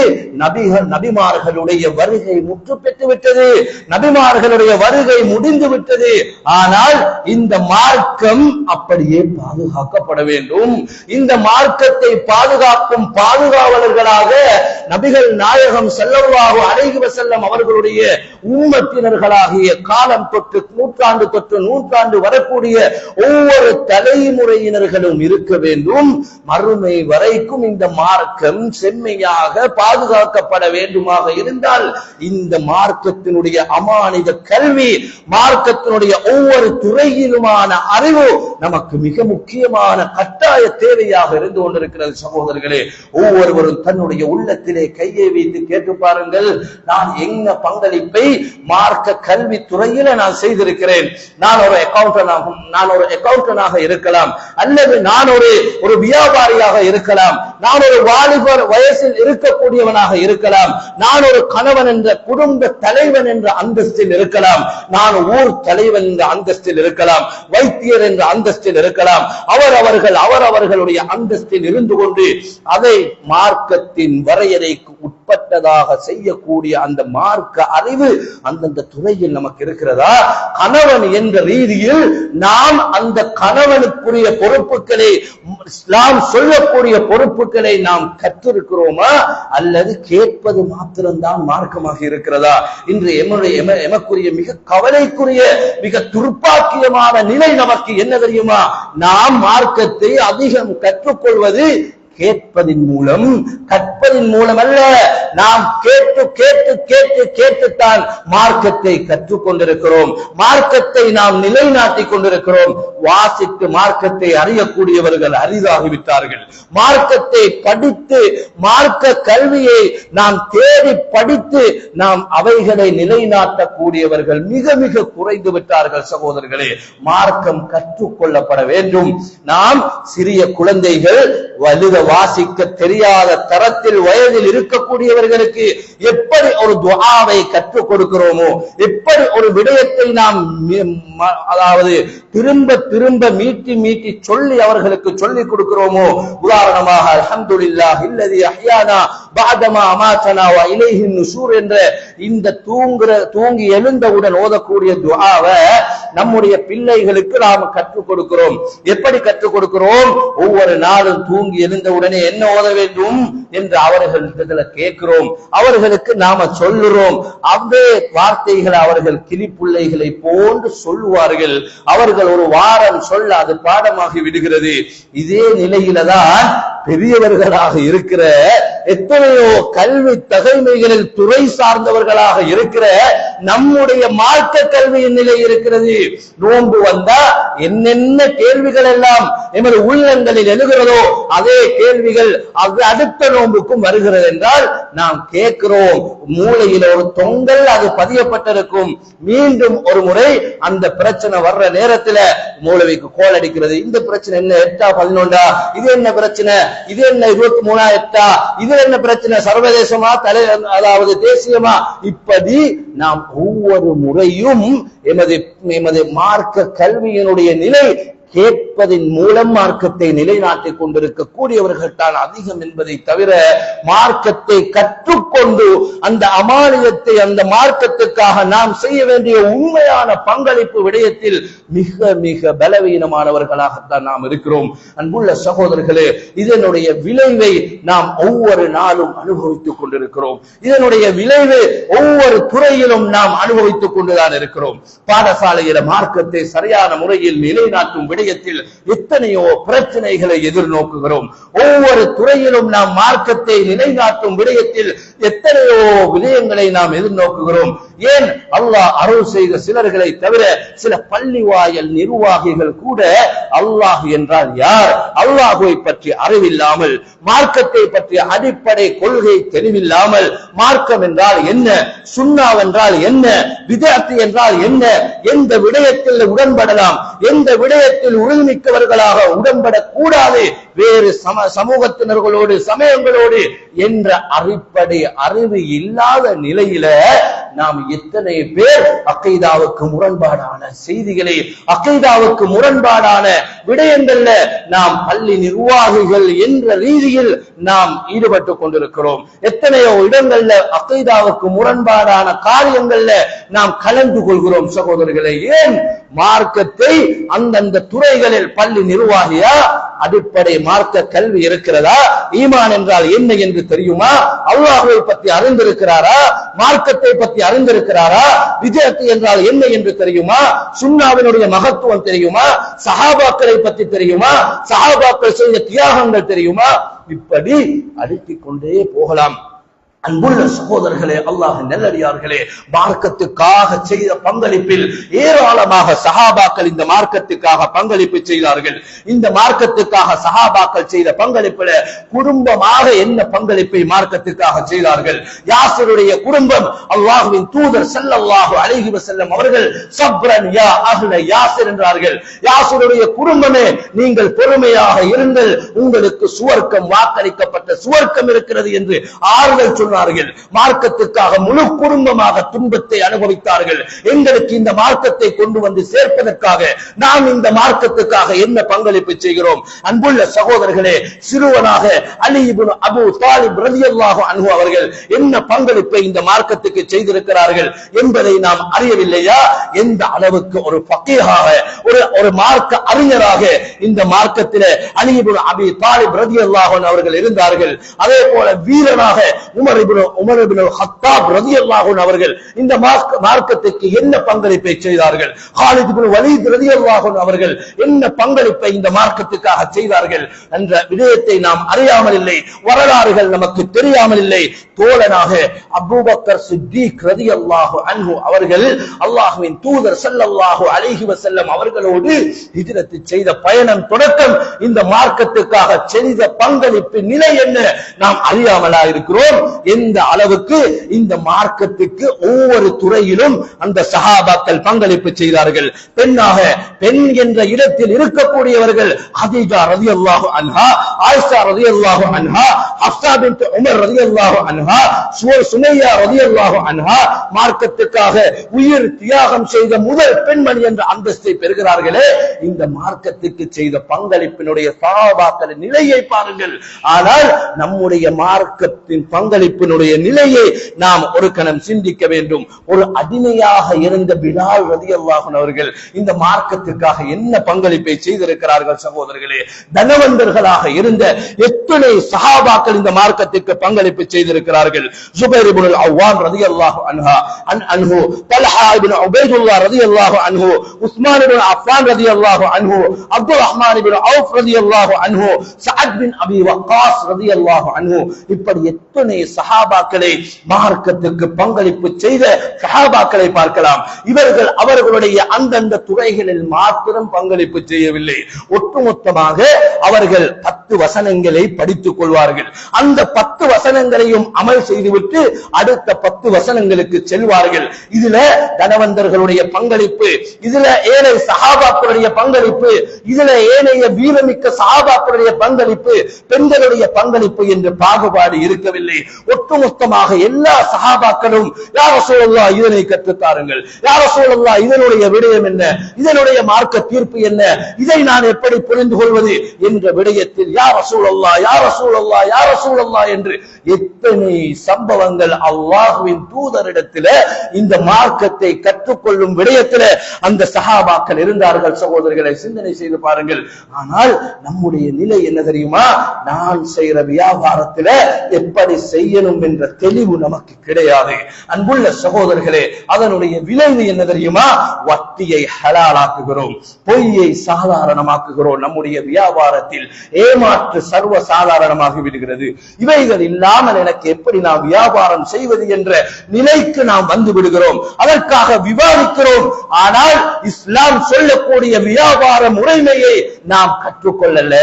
நபிமார்களுடைய வருகை முற்று பெற்று விட்டது, நபிமார்களுடைய வருகை முடிந்து விட்டது. ஆனால் இந்த மார்க்கம் அப்படியே பாதுகாக்கப்பட வேண்டும். இந்த மார்க்கத்தை பாதுகாக்கும் பாதுகாவலர்களாக நபிகள் நாயகம் ஸல்லல்லாஹு அலைஹி வஸல்லம் அவர்களுடைய உம்மத்தினர்களாகிய காலம் தொட்டு நூற்றாண்டு தொட்டு நூற்றாண்டு வரக்கூடிய ஒவ்வொரு தலைமுறையினர்களும் இருக்க வேண்டும். மறுமை வரைக்கும் இந்த மார்க்கம் செம்மையாக பாதுகாக்கப்பட வேண்டுமாக இருந்தால் இந்த மார்க்கத்தினுடைய அமானித கல்வி, மார்க்கத்தினுடைய ஒவ்வொரு துறையிலுமான அறிவு நமக்கு மிக முக்கியமான கட்டாய தேவையாக இருந்து கொண்டிருக்கிறது. சகோதரர்களே, ஒவ்வொருவரும் தன்னுடைய உள்ளத்திலே கையை வைத்து கேட்டு பாருங்கள், நான் என்ன பங்களிப்பை மார்க்க கல்வி துறையில நான் செய்திருக்கிறேன். நான் ஒரு அக்கவுண்டனாக இருக்கலாம், அல்லது நான் ஒரு வியாபாரியாக இருக்கலாம், நான் ஒரு வாலிபர் வயசில் இருக்கக்கூடியவனாக இருக்கலாம், நான் ஒரு கணவன் என்ற குடும்ப தலைவன் என்ற அந்தஸ்தில் இருக்கலாம், நான் ஊர் தலைவன் என்ற அந்தஸ்தில் இருக்கலாம், வைத்தியர் என்ற அந்தஸ்தில் இருக்கலாம். அவரவர்களுடைய அந்தஸ்தில் இருந்து கொண்டு அதை மார்க்கத்தின் வரையறைக்கு உட்பட்டதாக செய்யக்கூடிய அந்த மார்க்க அறிவு அந்தந்த துறையில் நமக்கு இருக்கிறதா? கணவன் என்ற ரீதியில் நாம் அந்த கணவனுக்குரிய பொறுப்புகளை, இஸ்லாம் சொல்லக்கூடிய பொறுப்புகளை நாம் கற்றிருக்கிறோமா அல்லது கேட்பது மாத்திரம்தான் மார்க்கமாக இருக்கிறதா? இன்று எமக்குரிய மிக கவலைக்குரிய மிக துர்ப்பாக்கியமான நிலை நமக்கு என்ன தெரியுமா? நாம் மார்க்கத்தை அதிகம் கற்றுக்கொள்வது கேட்பதின் மூலம், கற்பதின் மூலம் அல்ல. நாம் கேட்டு கேட்டு கேட்டு கேட்டுத்தான் மார்க்கத்தை கற்றுக்கொண்டிருக்கிறோம், மார்க்கத்தை நாம் நிலைநாட்டிக் கொண்டிருக்கிறோம். வாசித்து மார்க்கத்தை அறியக்கூடியவர்கள் அரிதாகிவிட்டார்கள். மார்க்கத்தை படித்து மார்க்க கல்வியை நாம் தேடி படித்து நாம் அவைகளை நிலைநாட்டக்கூடியவர்கள் மிக மிக குறைந்து விட்டார்கள். சகோதரர்களே, மார்க்கம் கற்றுக்கொள்ளப்பட வேண்டும். நாம் சிறிய குழந்தைகள் வலுத வாசிக்க தெரியாத தரத்தில் வயதில் இருக்கக்கூடியவர்களுக்கு எப்படி ஒரு துஆவை கற்றுக் கொடுக்கிறோமோ, எப்படி ஒரு விடயத்தை நாம் அதாவது திரும்ப திரும்ப மீட்டி மீட்டி சொல்லி அவர்களுக்கு சொல்லிக் கொடுக்கிறோமோ, உதாரணமாக அல்ஹம்துலில்லாஹ் இல்லதி அஹ்யானா பஅதமா அமாதனா வ இலைஹின் நுஷூர் என்ற இந்த தூங்கி எழுந்தவுடன் ஓதக்கூடிய துஆவை நம்முடைய பிள்ளைகளுக்கு நாம் கற்றுக் கொடுக்கிறோம். எப்படி கற்றுக் கொடுக்கிறோம்? ஒவ்வொரு நாளும் தூங்கி எழுந்தவுடனே என்ன ஓத வேண்டும் என்று அவர்கள் கேட்கிறோம், அவர்களுக்கு நாம சொல்லுறோம். அதே வார்த்தைகளை அவர்கள் கிளிப்பிள்ளைகளை போன்று சொல்லுவார்கள். அவர்கள் ஒரு வாரம் சொல்ல அது பாடமாகி விடுகிறது. இதே நிலையில தான் பெரியவர்களாக இருக்கிற எத்தனையோ கல்வி தகைமைகளில் துறை சார்ந்தவர்களாக இருக்கிற நம்முடைய மார்க்க கல்வியின் நிலை இருக்கிறது. நோன்பு வந்தா என்னென்ன கேள்விகள் எல்லாம் எமது உள்ளங்களில் எழுகிறதோ அதே கேள்விகள் அது அடுத்த நோன்புக்கும் வருகிறது என்றால் நாம் கேட்கிறோம். மூளையில ஒரு தொங்கல் அது பதியப்பட்டிருக்கும். மீண்டும் ஒரு முறை அந்த பிரச்சனை வர்ற நேரத்தில் மூளைக்கு கோல் அடிக்கிறது. இந்த பிரச்சனை என்ன 8-11, இது என்ன பிரச்சனை, இது என்ன 23-8, இது என்ன பிரச்சனை, சர்வதேசமா அதாவது தேசியமா? இப்படி நாம் ஒவ்வொரு முறையும் எமது மார்க்க கல்வியினுடைய நிலை கேட்பதின் மூலம் மார்க்கத்தை நிலைநாட்டிக் கொண்டிருக்கக்கூடியவர்கள் தான் அதிகம் என்பதை தவிர, மார்க்கத்தை கற்றுக்கொண்டு அந்த அமானியத்தை அந்த மார்க்கத்துக்காக நாம் செய்ய வேண்டிய உண்மையான பங்களிப்பு விடயத்தில் மிக மிக பலவீனமானவர்களாகத்தான் நாம் இருக்கிறோம். அன்புள்ள சகோதரர்களே, இதனுடைய விளைவை நாம் ஒவ்வொரு நாளும் அனுபவித்துக் கொண்டிருக்கிறோம். இதனுடைய விளைவு ஒவ்வொரு துறையிலும் நாம் அனுபவித்துக் கொண்டுதான் இருக்கிறோம். பாடசாலையில மார்க்கத்தை சரியான முறையில் நிலைநாட்டும் விடயத்தில் எத்தனையோ பிரச்சனைகளை எதிர்நோக்குகிறோம். ஒவ்வொரு துறையிலும் நாம் மார்க்கத்தை நிலைநாட்டும் விடயத்தில் எத்தனையோ விடயங்களை நாம் எதிர்நோக்குகிறோம். ஏன் அல்லாஹ் அருள் செய்த சிலர்களை தவிர சில பள்ளி வாயல் நிர்வாகிகள் கூட அல்லாஹ் என்றால் யார், அல்லாஹுவை பற்றி அறிவில்லாமல், மார்க்கத்தை பற்றிய அடிப்படை கொள்கை தெளிவில்லாமல், மார்க்கம் என்றால் என்ன, சுன்னா என்றால் என்ன, பிதஅத் என்றால் என்ன, எந்த விடயத்தில் உடன்படலாம், எந்த விடயத்தில் உறுதிமிக்கவர்களாக உடன்படக்கூடாது, வேறு சமூகத்தினர்களோடு சமயங்களோடு என்ற அடிப்படை அறிவு இல்லாத நிலையில நாம் எத்தனை பேர் அகைதாவுக்கு முரண்பாடான செய்திகளை, அகைதாவுக்கு முரண்பாடான விடயங்கள்ல நாம் பள்ளி நிர்வாகிகள் என்ற ரீதியில் நாம் ஈடுபட்டுக் கொண்டிருக்கிறோம். எத்தனையோ இடங்கள்ல அகைதாவுக்கு முரண்பாடான காரியங்கள்ல நாம் கலந்து கொள்கிறோம். சகோதரர்களே, ஏன் மார்க்கத்தை அந்தந்த துறைகளில் பள்ளி நிர்வாகியா அடிப்படை மார்க்க கல்வி இருக்கிறதா? ஈமான் என்றால் என்ன என்று தெரியுமா? அல்லாஹ்வை பற்றி அறிந்திருக்கிறாரா? மார்க்கத்தை பற்றி அறிந்திருக்கிறாரா? விஜயத்து என்றால் என்ன என்று தெரியுமா? சுன்னாவினுடைய மகத்துவம் தெரியுமா? சஹாபாக்களை பற்றி தெரியுமா? சஹாபாக்கள் செய்த தியாகங்கள் தெரியுமா? இப்படி அடுக்கிக் கொண்டே போகலாம். அன்புள்ள சகோதரர்களே, அல்லாஹ் நல்லடியார்களே, மார்க்கத்துக்காக செய்த பங்களிப்பில் ஏராளமாக சஹாபாக்கள் இந்த மார்க்கத்துக்காக பங்களிப்பு செய்தார்கள். இந்த மார்க்கத்துக்காக சஹாபாக்கள் செய்த பங்களிப்பில் குடும்பமாக என்ன பங்களிப்பை மார்க்கத்துக்காக செய்தார்கள். யாசிருடைய குடும்பம் அல்லாஹ்வின் தூதர் ஸல்லல்லாஹு அலைஹி வஸல்லம் அவர்கள் சப்ரன் யா அஹ்ல யாசிர் என்றார்கள். யாசிருடைய குடும்பமே, நீங்கள் பொறுமையாக இருங்கள், உங்களுக்கு சுவர்க்கம், வாக்களிக்கப்பட்ட சுவர்க்கம் இருக்கிறது என்று ஆறுதல் சொன்னார்கள். மார்க்கத்துக்காக முழு குடும்பமாக துன்பத்தை அனுபவித்தார்கள். எங்களுக்கு இந்த மார்க்கத்தை கொண்டு வந்து சேர்ப்பதற்காக நாம் இந்த மார்க்கத்துக்காக என்ன பங்களிப்பு செய்கிறோம்? அன்புள்ள சகோதரர்களே, சிறுவனாக அலி இப்னு அபூ தாலிப் ரலியல்லாஹு அன்ஹு அவர்கள் என்ன பங்களிப்பை இந்த மார்க்கத்துக்கு செய்திருக்கிறார்கள் என்பதை நாம் அறியவில்லையா? எந்த அளவுக்கு ஒரு ஃபகீஹாக, ஒரு மார்க்க அறிஞராக இந்த மார்க்கத்திலே அலி இப்னு அபீ தாலிப் ரலியல்லாஹு அன்ஹு அவர்கள் இருந்தார்கள். அதே போல வீரனாக உமர் இப்னு ஹத்தாப் ரலியல்லாஹு அன்ஹு அவர்கள் இந்த மார்க்கத்துக்கு என்ன பங்களிப்பை செய்தார்கள்? காலித் இப்னு வலீத் ரலியல்லாஹு அன்ஹு அவர்கள் என்ன பங்களிப்பை இந்த மார்க்கத்துக்காக செய்தார்கள் என்ற விடயத்தை நாம் அறியாமல் இல்லை, வரலாறுகள் நமக்கு தெரியாமல் இல்லை. தோழனாக அபூபக்கர் சித்தீக் ரலியல்லாஹு அன்ஹு அவர்கள் அல்லாஹ்வின் தூதர் ஸல்லல்லாஹு அலைஹி வஸல்லம் அவர்களோடு ஹிஜ்ரத் செய்த பயணம் தொடக்கம் இந்த மார்க்கத்துக்காக செய்த பங்களிப்பு நிலை என்ன நாம் அறியாமலா இருக்கிறோம். எந்த அளவுக்கு இந்த மார்க்கத்துக்கு ஒவ்வொரு துறையிலும் அந்த சஹாபாக்கள் பங்களிப்பு செய்தார்கள். பெண்ணாக, பெண் என்ற இடத்தில் இருக்கக்கூடியவர்கள் ஹதீஜா ரலியல்லாஹு அன்ஹா, ஆயிஷா ரலியல்லாஹு அன்ஹா, ஹஃப்ஸா பின்த் உமர் ரலியல்லாஹு அன்ஹா, சுமையா ரலியல்லாஹு அன்ஹா மார்க்கத்துக்காக உயிர் தியாகம் செய்த முதல் பெண்மணி என்ற அந்தஸ்தை பெறுகிறார்களே. இந்த மார்க்கத்துக்கு செய்த பங்களிப்பினுடைய சஹாபாக்களின் நிலையை பாருங்கள். ஆனால் நம்முடைய மார்க்கத்தின் பங்களிப்பினுடைய நிலையை நாம் ஒரு கணம் சிந்திக்க வேண்டும். ஒரு அடிமையாக இருந்த பிலால் ரலியல்லாஹு அன்ஹு அவர்கள் இந்த மார்க்கத்திற்காக என்ன பங்களிப்பை செய்திருக்கிறார்கள் சகோதரர்களே. தனவந்தர்களாக இருந்த எத்தனை சஹாபாக்கள் இந்த மார்க்கத்திற்கு பங்களிப்பு செய்திருக்கிறார்கள். ஜுபைர் இப்னு அவ்வாம் ரலியல்லாஹு அன்ஹு, தல்ஹா இப்னு உபைதுல்லாஹ் ரலியல்லாஹு அன்ஹு, உஸ்மான் இப்னு அஃபான் ரலியல்லாஹு அன்ஹு, அப்துல் ரஹ்மான் இப்னு அவுஃப் ரலியல்லாஹு அன்ஹு, சஅத் பின் அபி வக்காஸ் ரலியல்லாஹு அன்ஹு, இப்படி எத்தனை சஹாபாக்களை மார்க்கத்துக்கு பங்களிப்பு செய்த சஹாபாக்களை பார்க்கலாம். இவர்கள் அவர்களுடைய அந்தந்த துறைகளில் மாத்திரம் பங்களிப்பு செய்யவில்லை. ஒட்டுமொத்தமாக அவர்கள் 10 வசனங்களை படித்துக் கொள்வார்கள். அந்த 10 வசனங்களையும் அமல் செய்துவிட்டு அடுத்த 10 வசனங்களுக்கு செல்வார்கள். இதுல தனவந்தர்களுடைய பங்களிப்பு, இதுல ஏழை சஹாபாக்களுடைய பங்களிப்பு, இதுல ஏனைய வீரமிக்க சஹாபாக்களுடைய பங்களிப்பு, பெண்களுடைய பங்களிப்பு என்று பாகுபாடு இருக்கவில்லை. ஒட்டுமொத்தமாக எல்லா சஹாபாக்களும் யா ரசூலல்லாஹ் இதனை கற்றுத்தாருங்கள், யா ரசூலல்லாஹ் இதனுடைய விடயம் என்ன, இதனுடைய மார்க்க தீர்ப்பு என்ன, இதை நான் எப்படி புரிந்து கொள்வது என்ற விடயத்தில் யா ரசூலல்லாஹ் யா ரசூலல்லாஹ் யா ரசூலல்லாஹ் என்று எத்தனை சம்பவங்கள் அல்லாஹ்வின் தூதரிடத்தில் இந்த மார்க்கத்தை கற்றுக்கொள்ளும் விடயத்தில் அந்த சஹாபாக்கள் இருந்தார்கள். சகோதரர்களை சிந்தனை செய்து பாருங்கள். ஆனால் நம்முடைய நிலை என்ன தெரியுமா? நான் செய்கிற வியாபாரத்தில் எப்படி செய்யணும் என்ற தெளிவு நமக்கு கிடையாது. அன்புள்ள சகோதரர்களே, அதனுடைய விளைவு என்ன தெரியுமா? வட்டியை ஹலாலாக்குகிறோம், பொய்யை சாதாரணமாக்குகிறோம். நம்முடைய வியாபாரத்தில் ஏமாற்று சர்வ சாதாரணமாகி விடுகிறது. இவைகள் இல்லாமல் எனக்கு எப்படி நாம் வியாபாரம் செய்வது என்ற நிலைக்கு நாம் வந்து விடுகிறோம். அதற்காக விவாதிக்கிறோம். ஆனால் இஸ்லாம் சொல்லக்கூடிய வியாபார முறைமையை நாம் கற்றுக்கொள்ளல.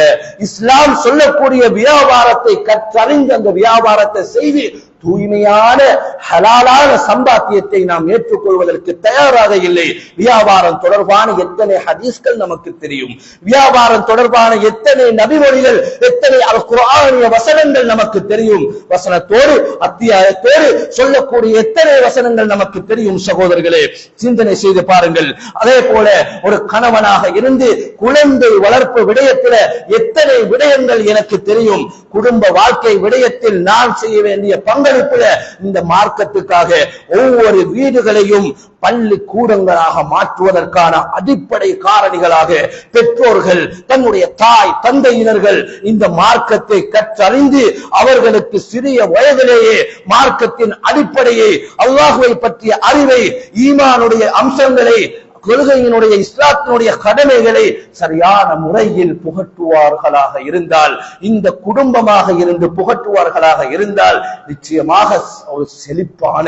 இஸ்லாம் சொல்லக்கூடிய வியாபாரத்தை கற்றறிந்து அந்த வியாபாரத்தை செய்து தூய்மையான ஹலாலான சம்பாத்தியத்தை நாம் ஏற்றுக்கொள்வதற்கு தயாராக இல்லை. வியாபாரம் தொடர்பான எத்தனை ஹதீஸ்கள் நமக்கு தெரியும், வியாபாரம் தொடர்பான எத்தனை நபிமொழிகள், எத்தனை அல் குர்ஆனிய வசனங்கள் நமக்கு தெரியும், வசனத்தோடு அத்தியாயத்தோடு சொல்லக்கூடிய எத்தனை வசனங்கள் நமக்கு தெரியும். சகோதரர்களே, சிந்தனை செய்து பாருங்கள். அதே போல ஒரு கணவனாக இருந்து குழந்தை வளர்ப்பு விடயத்தில் எத்தனை விடயங்கள் எனக்கு தெரியும். குடும்ப வாழ்க்கை விடயத்தில் நான் செய்ய வேண்டிய பங்களிப்புல இந்த மார்க்கத்துக்காக ஒவ்வொரு வீடுகளையும் பள்ளி கூடங்களாக மாற்றுவதற்கான அடிப்படை காரணிகளாக பெற்றோர்கள், தன்னுடைய தாய் தந்தையினர்கள் இந்த மார்க்கத்தை கற்றறிந்து அவர்களுக்கு சிறிய வயதிலேயே மார்க்கத்தின் அடிப்படையை, அல்லாஹ்வை பற்றிய அறிவை, ஈமானுடைய அம்சங்களை, கொள்கையினுடைய இஸ்லாத்தினுடைய கடமைகளை சரியான முறையில் புகட்டுவார்களாக இருந்தால், இந்த குடும்பமாக இருந்து புகட்டுவார்களாக இருந்தால், நிச்சயமாக ஒரு செழிப்பான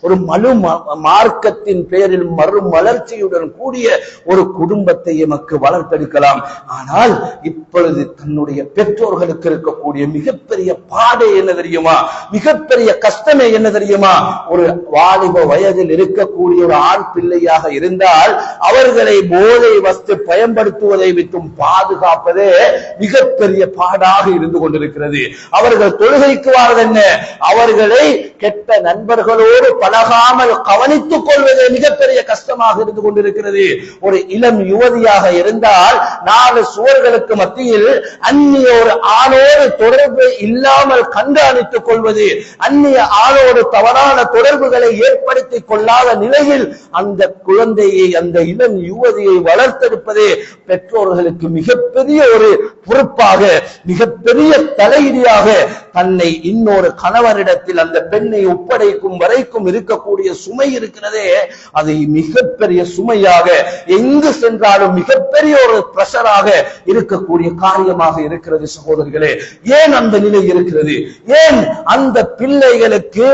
ஒரு மார்க்கத்தின் பேரில் மறுமலர்ச்சியுடன் கூடிய ஒரு குடும்பத்தை எமக்கு வளர்த்தெடுக்கலாம். ஆனால் இப்பொழுது தன்னுடைய பெற்றோர்களுக்கு இருக்கக்கூடிய மிகப்பெரிய பாடே என்ன தெரியுமா? மிகப்பெரிய கஷ்டமே என்ன தெரியுமா? ஒரு வாலிப வயதில் இருக்கக்கூடிய ஒரு ஆண் பிள்ளையாக இருந்தால் அவர்களை போதை வஸ்து பயன்படுத்துவதை விட்டும் பாதுகாப்பதே மிகப்பெரிய பாடாக இருந்து கொண்டிருக்கிறது. அவர்கள் தொழுகைக்கு வாரதென்ன, அவர்களை கெட்ட நண்பர்களோடு பழகாமல் கவனித்துக் கொள்வதே மிகப்பெரிய கஷ்டமாக இருந்து கொண்டிருக்கிறது. ஒரு இளம் யுவதியாக இருந்தால் 4 சுவர்களுக்கு மத்தியில் அந்நிய ஒரு ஆணோடு தொடர்பு இல்லாமல் கண்காணித்துக் கொள்வது, அந்நிய ஆணோடு தவறான தொடர்புகளை ஏற்படுத்திக் கொள்ளாத நிலையில் அந்த குழந்தையை, அந்த இளம் யுவதியை வளர்த்தெடுப்பதே பெற்றோர்களுக்கு மிகப்பெரிய ஒரு பொறுப்பாக, மிகப்பெரிய தலையீடாக தன்னை இன்னொரு கணவரிடத்தில் அந்த பெண்ணை ஒப்படைக்கும் வரைக்கும் இருக்கக்கூடிய சுமை இருக்கிறதே, அது மிகப்பெரிய சுமையாக, எங்கு சென்றாலும் மிகப்பெரிய ஒரு பிரஷராக இருக்கக்கூடிய காரியமாக இருக்கிறது. சகோதரர்களே, ஏன் அந்த நிலை இருக்கிறது? ஏன் அந்த பிள்ளைகளுக்கு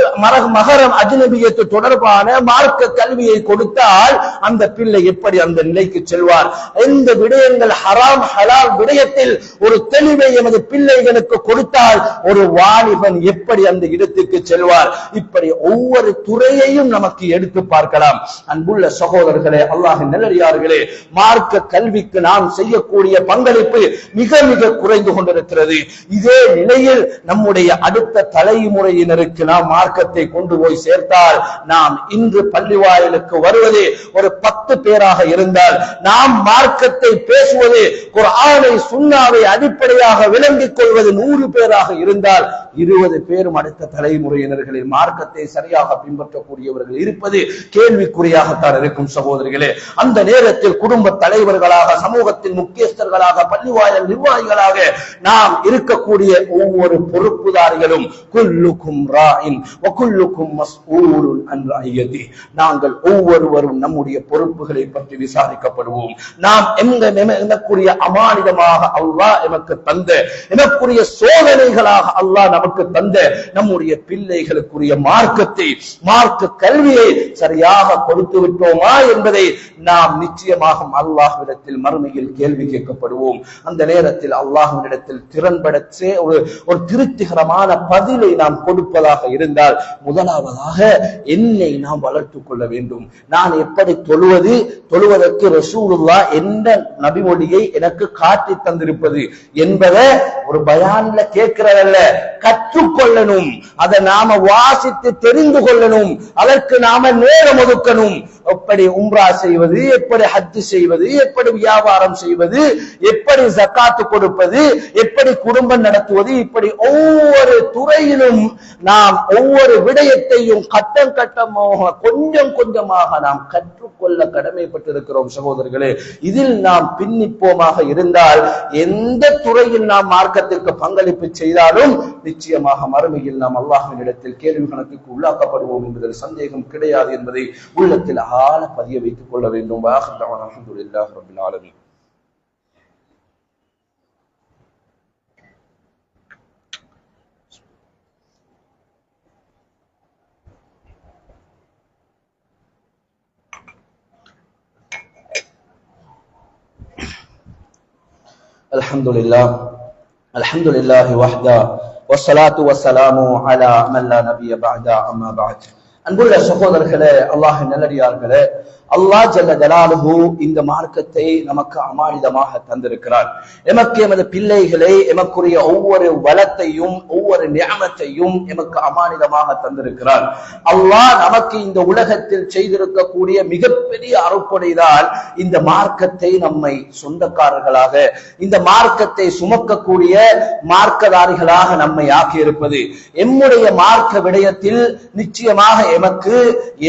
மகரம் அஜ்னபியத்து தொடர்பான மார்க்க கல்வியை கொடுத்தால் அந்த பிள்ளை எப்படி அந்த நிலைக்கு செல்வார்? எந்த விடயங்கள் ஹராம் ஹலால் விடயத்தில் ஒரு தெளிவை எமது பிள்ளைகளுக்கு கொடுத்தால் ஒரு வாலிபன் எப்படி அந்த இடத்துக்கு செல்வார்? இப்படி ஒவ்வொரு துறையையும் நமக்கு எடுத்து பார்க்கலாம். அன்புள்ள சகோதரர்களே, அல்லாஹ்வின் நல்லடியார்களே, மார்க்க கல்விக்கு நாம் செய்யக்கூடிய பங்களிப்பு மிக மிக குறைந்து கொண்டிருக்கிறது. இதே நிலையில் நம்முடைய அடுத்த தலைமுறையினருக்கு நாம் மார்க்கத்தை கொண்டு போய் சேர்த்தால், நாம் இன்று பள்ளிவாயிலுக்கு வருவது ஒரு 10 பேராக இருந்தால், நாம் மார்க்கத்தை பேசுவது, குர்ஆனை சுன்னாவை அடிப்படையாக விளங்கிக் கொள்வது 100 பேராக இருந்தால், 20 பேரும் அடுத்த தலைமுறையினர்களில் மார்க்கத்தை சரியாக பின்பற்றக்கூடியவர்கள் இருப்பது கேள்விக்குறியாகத்தான் இருக்கும். சகோதரிகளே, அந்த நேரத்தில் குடும்ப தலைவர்களாக, சமூகத்தின் முக்கியஸ்தர்களாக, பள்ளிவாயல் நிர்வாகிகளாக நாம் இருக்கக்கூடிய ஒவ்வொரு பொறுப்புதாரிகளும் குல்லுக்கும் ராயின் வ குல்லுக்கும் மஸ்ஊலுன் அன் ரஅய்யதி, நாங்கள் ஒவ்வொருவரும் நம்முடைய பொறுப்புகளை பற்றி விசாரிக்கப்படுவோம். நாம் எமக்குரிய அமானிதமாக அல்லாஹ் எமக்கு தந்த, எமக்குரிய சோதனைகளாக அல்லாஹ் நமக்கு தந்த நம்முடைய பிள்ளைகளுக்குரிய மார்க்கத்தை, மார்க்க கல்வியை சரியாக கொடுத்து விட்டோமா என்பதை நாம் நிச்சயமாக அல்லாஹ்விடத்தில் மறுமையில் கேள்வி கேட்கப்படுவோம். அந்த நேரத்தில் அல்லாஹ்விடத்தில் திறன்பட ஒரு திருப்திகரமான பதிலை நாம் கொடுப்பதாக இருந்தால், முதலாவதாக என்னை நாம் வளர்த்துக் கொள்ள வேண்டும். நான் எப்படி தொழுவதற்கு ரசூலுல்லாஹ் எந்த நபிமொழியை எனக்கு காட்டி தந்திருப்பது என்பதை ஒரு பயான்ல கேட்கிறதல்ல, கற்றுக்கொள்ளணும். அதை நாம வாசித்து தெரிந்து கொள்ளணும். அதற்கு நாம நேரம் ஒதுக்கணும். எப்படி உம்ரா செய்வது, எப்படி ஹஜ் செய்வது, எப்படி வியாபாரம் செய்வது, எப்படி ஜகாத்து கொடுப்பது, எப்படி குடும்பம் நடத்துவது, இப்படி ஒவ்வொரு துறையிலும் நாம் ஒவ்வொரு விடயத்தையும் கட்டம் கட்டமாக, கொஞ்சம் கொஞ்சமாக நாம் கற்றுக்கொள்ள கடமைப்பட்டிருக்கிறோம். சகோதரர்களே, இதில் நாம் பின்னிப்போமாக இருந்தால் எந்த துறையில் நாம் மார்க்கத்திற்கு பங்களிப்பு செய்தாலும் நிச்சயமாக மறுமையில் நாம் அல்லாஹ்வின் இடத்தில் கேள்வி கணக்குக்கு உள்ளாக்கப்படுவோம் என்பதில் சந்தேகம் கிடையாது என்பதை உள்ளத்தில் ஆழ பதிய வைத்துக் கொள்ள வேண்டும். அல்ஹம்துலில்லாஹி ரப்பில் ஆலமீன். அல்ஹம்துலில்லாஹி வஹ்தா வஸ்ஸலாத்து வஸ்ஸலாமு அலா மன் லா நபிய பஅதா அம்மா பஅத். அன்புள்ள சகோதரர்களே, அல்லாஹ்வின் நல்லடியார்களே, அல்லாஹ் ஜல்ல ஜலாலுஹு இந்த மார்க்கத்தை நமக்கு அமானிதமாக தந்திருக்கிறார். எமக்கு எமது பிள்ளைகளை, எமக்குரிய ஒவ்வொரு வளத்தையும் ஒவ்வொரு நியமத்தையும் எமக்கு அமானிதமாக தந்திருக்கிறார். அல்லாஹ் நமக்கு இந்த உலகத்தில் செய்திருக்கக்கூடிய மிகப்பெரிய அருட்கொடைதான் இந்த மார்க்கத்தை நம்மை சொந்தக்காரர்களாக, இந்த மார்க்கத்தை சுமக்கக்கூடிய மார்க்கதாரிகளாக நம்மை ஆக்கியிருப்பது. எம்முடைய மார்க்க விடயத்தில் நிச்சயமாக எமக்கு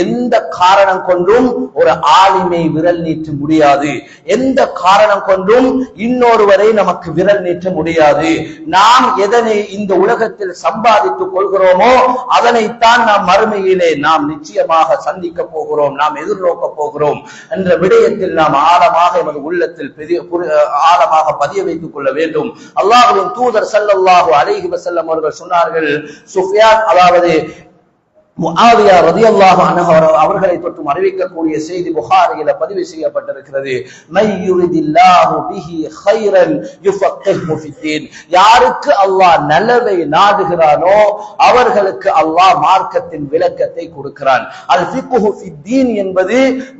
எந்த காரணம் கொண்டும் ஒரு ஆலிமை விரல் நீட்ட முடியாது, எந்த காரணம் கொண்டும் இன்னொருவரை நமக்கு விரல் நீட்ட முடியாது. நாம் எதனை இந்த உலகத்தில் சம்பாதித்துக் கொள்கிறோமோ அதனைத்தான் நாம் மறுமையிலே நாம் நிச்சயமாக சந்திக்க போகிறோம், நாம் எதிர்நோக்க போகிறோம் என்ற விடயத்தில் நாம் ஆழமாக எமது உள்ளத்தில் ஆழமாக பதிய வைத்துக் கொள்ள வேண்டும். அல்லாஹ்வின் தூதர் ஸல்லல்லாஹு அலைஹி வஸல்லம் அவர்கள் சொன்னார்கள், சுஃபியான் அதாவது முஆவியா ரலியல்லாஹு அன்ஹு அவர்களை தொட்டு அறிவிக்கக்கூடிய செய்தி புகாரியில பதிவு செய்யப்பட்டிருக்கிறது. மை யுரிதில்லாஹு பிஹி கைரன் யுஃபக்கிஹு ஃபித்தீன், யாருக்கு அல்லாஹ் நலவை நாடுகிறானோ அவர்களுக்கு அல்லாஹ் மார்க்கத்தின் விளக்கத்தை கொடுக்கிறான். அல் ஃபிக்ஹு ஃபித்தீன் என்பது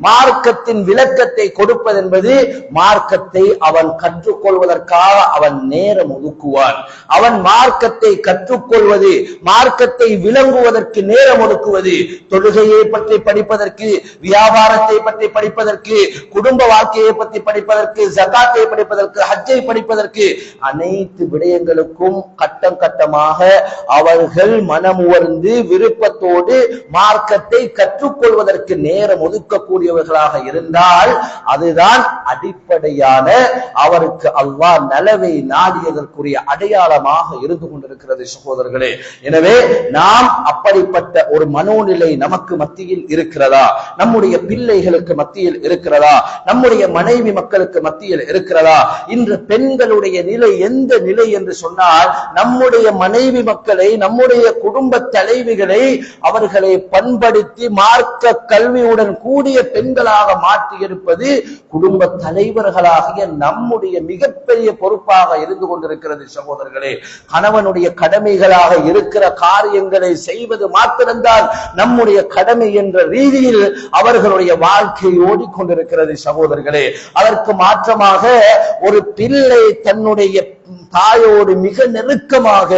மார்க்கத்தின் விளக்கத்தை கொடுப்பது என்பது மார்க்கத்தை அவன் கற்றுக்கொள்வதற்காக அவன் நேரம் ஒதுக்குவான். அவன் மார்க்கத்தை கற்றுக்கொள்வது, மார்க்கத்தை விளங்குவதற்கு நேரம் ஒதுக்குவது, தொழுகையை பற்றி படிப்பதற்கு, வியாபாரத்தை பற்றி படிப்பதற்கு, குடும்ப வாழ்க்கையை பற்றி படிப்பதற்கு, ஜகாத்தை படிப்பதற்கு, ஹஜ்ஜை படிப்பதற்கு, அனைத்து விடயங்களுக்கும் கட்டம் கட்டமாக அவர்கள் மனமுவர்ந்து விருப்பத்தோடு மார்க்கத்தை கற்றுக்கொள்வதற்கு நேரம் ஒதுக்கக்கூடியவர்களாக இருந்தால் அதுதான் அடிப்படையான அவருக்கு அல்லாஹ் நலவை நாடியதற்குரிய அடையாளமாக இருந்து கொண்டிருக்கிறது சகோதரர்களே. எனவே நாம் அப்படிப்பட்ட ஒரு மனோநிலை நமக்கு மத்தியில் இருக்கிறதா? நம்முடைய பிள்ளைகளுக்கு மத்தியில் இருக்கிறதா? நம்முடைய மனைவி மக்களுக்கு மத்தியில் இருக்கிறதா? இன்று பெண்களுடைய நிலை எந்த நிலை என்று சொன்னால், நம்முடைய மனைவி மக்களை, நம்முடைய குடும்ப தலைவிகளை அவர்களை பண்படுத்தி மார்க்க கல்வியுடன் கூடிய பெண்களாக மாற்றி இருப்பது குடும்ப தலைவர்களாகிய நம்முடைய மிகப்பெரிய பொறுப்பாக இருந்து கொண்டிருக்கிறது சகோதரர்களே. கணவனுடைய கடமைகளாக இருக்கிற காரியங்களை செய்வது மாத்திரம்தான் நம்முடைய கடமை என்ற ரீதியில் அவர்களுடைய வாழ்க்கை ஓடிக்கொண்டிருக்கிறது சகோதரர்களே. அதற்கு மாற்றமாக ஒரு பிள்ளை தன்னுடைய தாயோடு மிக நெருக்கமாக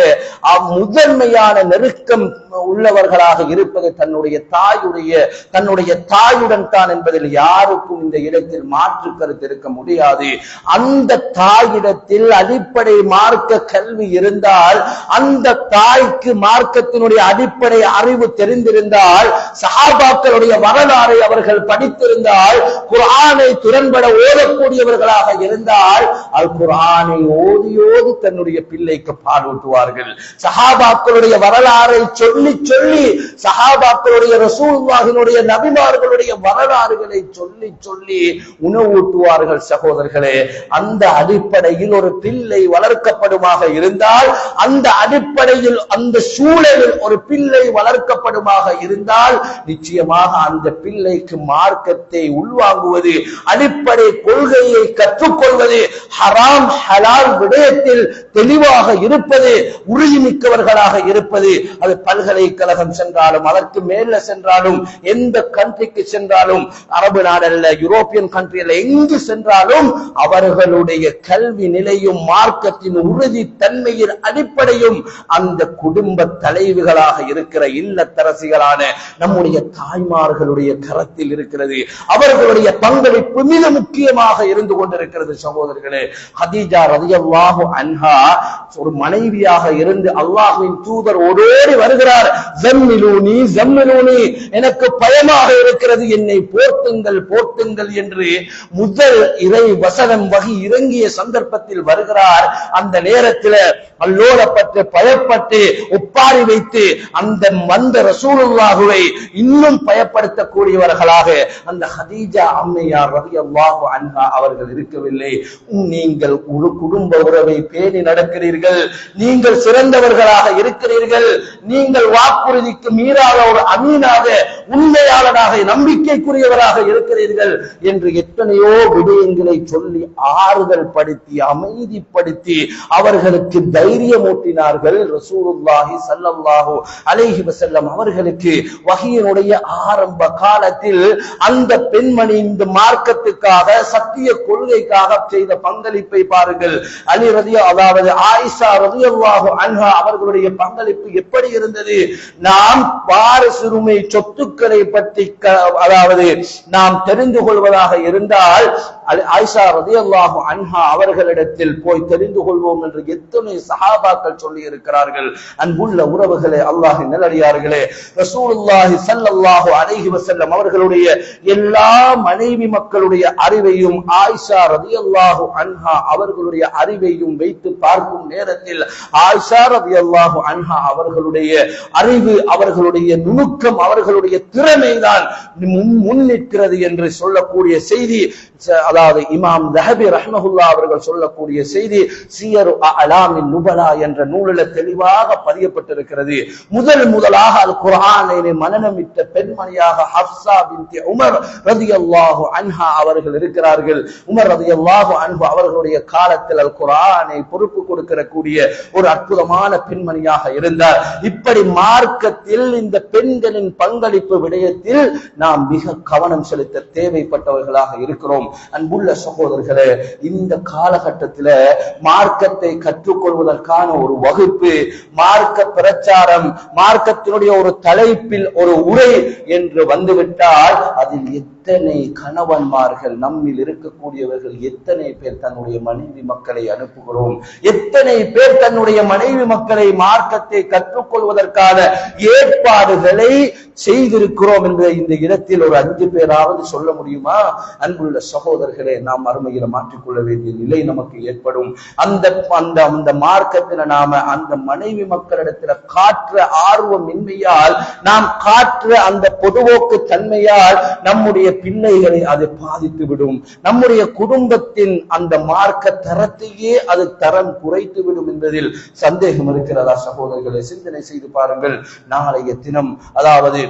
முதன்மையான நெருக்கம் உள்ளவர்களாக இருப்பது தன்னுடைய தாயுடன் தான் என்பதில் யாருக்கும் இந்த இடத்தில் மாற்று கருத்து இருக்க முடியாது. அந்த தாயிடத்தில் அடிப்படை மார்க்க கல்வி இருந்தால், அந்த தாய்க்கு மார்க்கத்தினுடைய அடிப்படை அறிவு தெரிந்திருந்தால், சஹாபாக்களுடைய வரலாறை அவர்கள் படித்திருந்தால், குர்ஆனை திறன்பட ஓதக்கூடியவர்களாக இருந்தால், அல் குர்ஆனை ஓதியோடு தன்னுடைய பிள்ளைக்கு பாலூட்டுவார்கள். சஹாபாக்களுடைய வரலாறை சொல்லி சொல்லி, சஹாபாக்களுடைய ரசூலுல்லாஹினுடைய நபிமார்களுடைய வரலாறுகளை சொல்லி சொல்லி உணவூட்டுவார்கள் சகோதரர்களே. அந்த அடிப்படையில் ஒரு பிள்ளை வளர்க்கப்படுமாக இருந்தால், அந்த அடிப்படையில் அந்த சூழலில் ஒரு பிள்ளை வளர்க்கப்படுமாக இருந்தால், நிச்சயமாக அந்த பிள்ளைக்கு மார்க்கத்தை உள்வாங்குவது, அடிப்படை கொள்கையை கற்றுக்கொள்வது, ஹராம் ஹலால் விடயத்தில் தெளிவாக இருப்பது, உறுதிமிக்கவர்களாக இருப்பது, அது பல்கலைக்கழகம் சென்றாலும், அதற்கு மேல சென்றாலும், எந்த கண்ட்ரிக்கு சென்றாலும், அரபு நாடல்ல, யூரோப்பியன் கண்ட்ரியில் எங்கு சென்றாலும் அவர்களுடைய கல்வி நிலையும் மார்க்கத்தின் உறுதி தன்மையின் அடிப்படையும் அந்த குடும்ப தலைவிகளாக இருக்கிற இல்லத்தரசிகளான நம்முடைய தாய்மார்களுடைய கரத்தில் இருக்கிறது. அவர்களுடைய பங்களிப்பு மிக முக்கியமாக இருந்து கொண்டிருக்கிறது சகோதரர்களே. ஹதீஜா ரலியல்லாஹு அன்ஹா ஒரு மனைவியாக இருந்து அல்லாஹ்வின் தூதர் ஓடோடி வருகிறார். ஜம்மிலூனி ஜம்மிலூனி, எனக்கு பயமாக இருக்கிறது, என்னை போர்த்துங்கள் போர்த்துங்கள் என்று முதல் இறை வசனம் வகி இறங்கிய சந்தர்ப்பத்தில் வருகிறார். அந்த நேரத்தில் அல்லோலப்பட்டு பயப்பட்டு ஒப்பாரி வைத்து அந்த வந்த ரசூலுல்லாஹுவை இன்னும் பயப்படுத்தக்கூடியவர்களாக அந்த ஹதீஜா அம்மையார் ரலியல்லாஹு அன்ஹா அவர்கள் இருக்கவில்லை. நீங்கள் ஒரு குடும்ப உறவை பேணி நடக்கிறீர்கள், நீங்கள் சிறந்தவர்களாக இருக்கிறீர்கள், நீங்கள் வாக்குறுதிக்கு மீறாத ஒரு அமீனாக, உண்மையாளராக, நம்பிக்கைக்குரியவராக இருக்கிறீர்கள் என்று எத்தனையோ விடயங்களை சொல்லி ஆறுதல் படுத்தி அமைதிப்படுத்தி அவர்களுக்கு தைரியமூட்டினார்கள். ரசூலுல்லாஹி ஸல்லல்லாஹு அலைஹி வஸல்லம் அவர்களுக்கு வஹீயினுடைய ஆரம்ப காலத்தில் அந்த பெண்மணி இந்த மார்க்கத்துக்காக, சத்திய கொள்கைக்காக செய்த பங்களிப்பை பாருங்கள். அலி அதாவது ஆயிஷா ரலியல்லாஹு அன்ஹா அவர்களுடைய பங்களிப்பு எப்படி இருந்தது? நாம் வாரிசுரிமை சொத்துக்களை பற்றி அதாவது நாம் தெரிந்து கொள்வதாக இருந்தால், ஆயிஷா ரலியல்லாஹு அன்ஹா அவர்களிடத்தில் போய் தெரிந்து கொள்வோம் என்று எத்தனை சஹாபாக்கள் சொல்லி இருக்கிறார்கள். அன்புள்ள உறவுகளே, அல்லாஹ்வின் நல்லடியார்களே, ரசூலுல்லாஹி ஸல்லல்லாஹு அலைஹி வஸல்லம் அவர்களுடைய எல்லா மனைவி மக்களுடைய அறிவையும் ஆயிஷா ரலியல்லாஹு அன்ஹா அவர்களுடைய அறிவையும் வைத்து பார்க்கும் நேரத்தில் ஆயிஷா ரலியல்லாஹு அன்ஹா அவர்களுடைய அறிவு, அவர்களுடைய நுணுக்கம், அவர்களுடைய திறமைதான் முன்னிற்கிறது என்று சொல்லக்கூடிய செய்தி, அதாவது இமாம் தஹபி ரஹ்மஹுல்லாஹ் அவர்கள் சொல்லக்கூடிய செய்தி சியரு அலாமின் நுபலா என்ற நூலில் தெளிவாக பதியப்பட்டிருக்கிறது. முதலாக அல் குர்ஆனை மனனமிட்ட பெண்மணியாக ஹப்ஸா பின்த் உமர் ரலியல்லாஹு அன்ஹா அவர்கள் இருக்கிறார்கள். உமர் ரலியல்லாஹு அன்ஹு அவர்களுடைய காலத்தில் அல் குர்ஆனை பொறுப்பு கொடுக்கக்கூடிய ஒரு அற்புதமான பெண்மணியாக இருந்தார். இப்படி மார்க்கத்தில் இந்த பெண்களின் பங்களிப்பு விடயத்தில் நாம் மிக கவனம் செலுத்த தேவைப்பட்டவர்களாக இருக்கிறோம். அன்புள்ள சகோதரர்களே, இந்த காலகட்டத்தில் மார்க்கத்தை கற்றுக்கொள்வதற்கான ஒரு வகுப்பு, மார்க்க பிரச்சாரம், மார்க்கத்தினுடைய ஒரு தலைப்பில் ஒரு உரை என்று வந்துவிட்டால் அதில் எத்தனை கணவன்மார்கள், நம்மில் இருக்கக்கூடியவர்கள் எத்தனை பேர் தன்னுடைய மனைவி மக்களை அனுப்புகிறோம், எத்தனை பேர் தன்னுடைய மனைவி மக்களை மார்க்கத்தை கற்றுக்கொள்வதற்கான ஏற்பாடுகளை செய்திருக்கிறோம் என்ற இந்த இடத்தில் ஒரு 5 பேராவது சொல்ல முடியுமா? அன்புள்ள சகோதரர்களே, நாம் அருமையில மாற்றிக்கொள்ள வேண்டிய நிலை நமக்கு ஏற்படும். அந்த மார்க்கத்தில நாம அந்த மனைவி மக்களிடத்துல காற்ற ஆர்வமின்மையால், நாம் காற்ற அந்த பொதுவோக்கு தன்மையால் நம்முடைய பிள்ளைகளை அது பாதித்து விடும். நம்முடைய குடும்பத்தின் அந்த மார்க்க தரத்தையே அது தரம் குறைத்து விடும் என்பதில் சந்தேகம் இருக்கிறதா? சகோதரர்களை சிந்தனை செய்து பாருங்கள். நாளைய தினம் அதாவது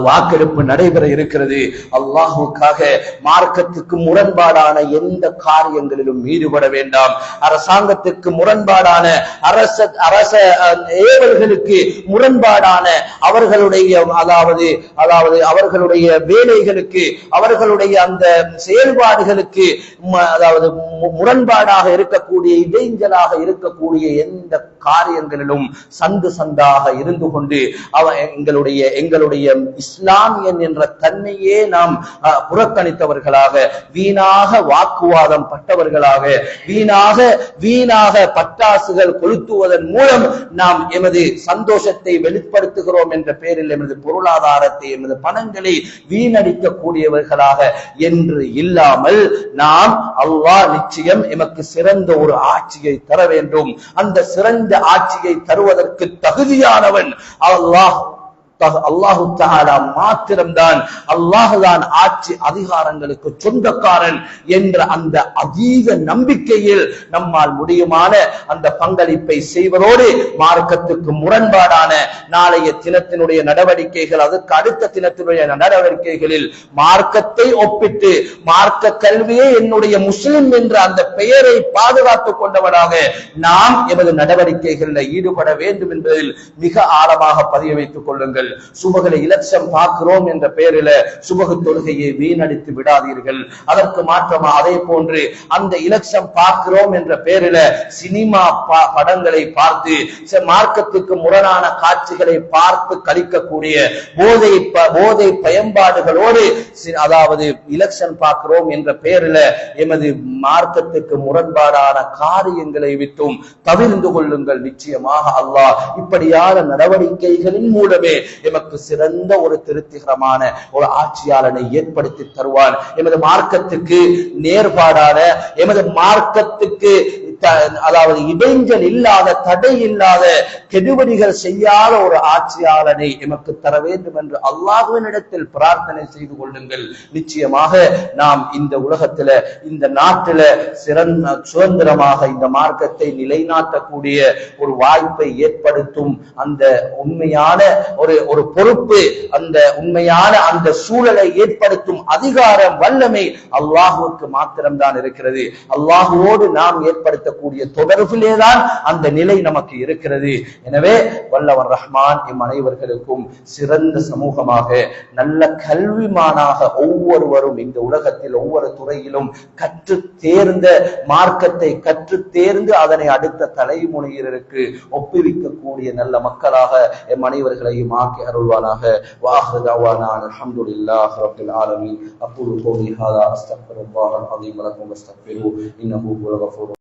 வாக்கெடுப்பு நடைபெற இருக்கிறது. அல்லாஹ்வுக்காக மார்க்கத்துக்கு முரண்பாடான எந்த காரியங்களிலும் ஈடுபட வேண்டாம். அரசாங்கத்துக்கு முரண்பாடான அரச ஏவல்களுக்கு முரண்பாடான அவர்களுடைய அதாவது அவர்களுடைய வேலைகளுக்கு, அவர்களுடைய அந்த செயல்பாடுகளுக்கு அதாவது முரண்பாடாக இருக்கக்கூடிய, இடைஞ்சலாக இருக்கக்கூடிய எந்த காரியங்களிலும் சந்தாக இருந்து கொண்டு எங்களுடைய இஸ்லாமியன் என்ற தன்மையே நாம் புறக்கணித்தவர்களாக, வீணாக வாக்குவாதம் பட்டவர்களாக, வீணாக பட்டாசுகள் கொளுத்துவதன் மூலம் நாம் எமது சந்தோஷத்தை வெளிப்படுத்துகிறோம் என்ற பெயரில் எமது பொருளாதாரத்தை, எமது பணங்களை வீணடிக்கக்கூடியவர்களாக என்று இல்லாமல், நாம் அல்லாஹ் நிச்சயம் எமக்கு சிறந்த ஒரு ஆட்சியை தர வேண்டும். அந்த சிறந்த ஆட்சியை தருவதற்கு தகுதியானவன் அல்லாஹு தஆலா மாத்திரம்தான். அல்லாஹ்தான் ஆட்சி அதிகாரங்களுக்கு சொந்தக்காரன் என்ற அந்த அதீத நம்பிக்கையில் நம்மால் முடியுமான அந்த பங்களிப்பை செய்வதோடு, மார்க்கத்துக்கு முரண்பாடான நாளைய தினத்தினுடைய நடவடிக்கைகள், அதற்கு அடுத்த தினத்தினுடைய நடவடிக்கைகளில் மார்க்கத்தை ஒப்பிட்டு, மார்க்க கல்வியே என்னுடைய முஸ்லிம் என்ற அந்த பெயரை பாதுகாத்துக் கொண்டவனாக நாம் எமது நடவடிக்கைகளில் ஈடுபட வேண்டும் என்பதில் மிக ஆழமாக பதிய வைத்துக் கொள்ளுங்கள். சுபகளை இலட்சம் பார்க்கிறோம் என்ற பெயரில சுபகு தொழுகையை வீணடித்து விடாதீர்கள். அதற்கு மாற்றமா அதே போன்று அந்த இலட்சம் பார்க்கிறோம் என்ற பெயரில சினிமா படங்களை பார்த்து, மார்க்கத்துக்கு முரணான காட்சிகளை பார்த்து கழிக்கக்கூடிய போதை பயன்பாடுகளோடு, அதாவது இலட்சம் பார்க்கிறோம் என்ற பெயரில எமது மார்க்கத்துக்கு முரண்பாடான காரியங்களை விட்டும் தவிர்ந்து கொள்ளுங்கள். நிச்சயமாக அல்லாஹ் இப்படியான நடவடிக்கைகளின் மூலமே எமக்கு சிறந்த ஒரு திருப்திகரமான ஒரு ஆட்சியாளனை ஏற்படுத்தி தருவான். எமது மார்க்கத்துக்கு நேர்பாடான, எமது மார்க்கத்துக்கு அதாவது இடைஞ்சல் இல்லாத, தடை இல்லாத, கெடுபடிகள் செய்யாத ஒரு ஆட்சியாளனை எமக்கு தர வேண்டும் என்று அல்லாஹ்வினிடத்தில் பிரார்த்தனை செய்து கொள்ளுங்கள். நிச்சயமாக நாம் இந்த உலகத்துல, இந்த நாட்டில சுதந்திரமாக இந்த மார்க்கத்தை நிலைநாட்டக்கூடிய ஒரு வாய்ப்பை ஏற்படுத்தும் அந்த உண்மையான ஒரு பொறுப்பு, அந்த உண்மையான அந்த சூழலை ஏற்படுத்தும் அதிகாரம், வல்லமை அல்லாஹ்வுக்கு மாத்திரம்தான் இருக்கிறது. அல்லாஹ்வோடு நாம் ஏற்படுத்த ஏற்படுத்தக்கூடிய தொடர்பிலேதான் அந்த நிலை நமக்கு இருக்கிறது. எனவே வல்லவர் ரஹ்மான் எம் அனைவர்களுக்கும் சிறந்த சமூகமாக நல்ல கல்விமானாக ஒவ்வொருவரும் இந்த உலகத்தில் ஒவ்வொரு துறையிலும் கற்று தேர்ந்த மார்க்கத்தை கற்று தேர்ந்து அதனை அடுத்த தலைமுறையினருக்கு ஒப்புவிக்கக்கூடிய நல்ல மக்களாக எம் அனைவர்களையும் ஆக்கி அருள்வானாக. வாஹிரு தஅவானா அல்ஹம்துலில்லாஹி ரப்பில் ஆலமீன். அகூலு கௌலி ஹாதா அஸ்தக்ஃபிருல்லாஹல் அஸீம் வலக்கும் வஸ்தக்ஃபிருஹு இன்னஹு ஹுவல் கஃபூர்.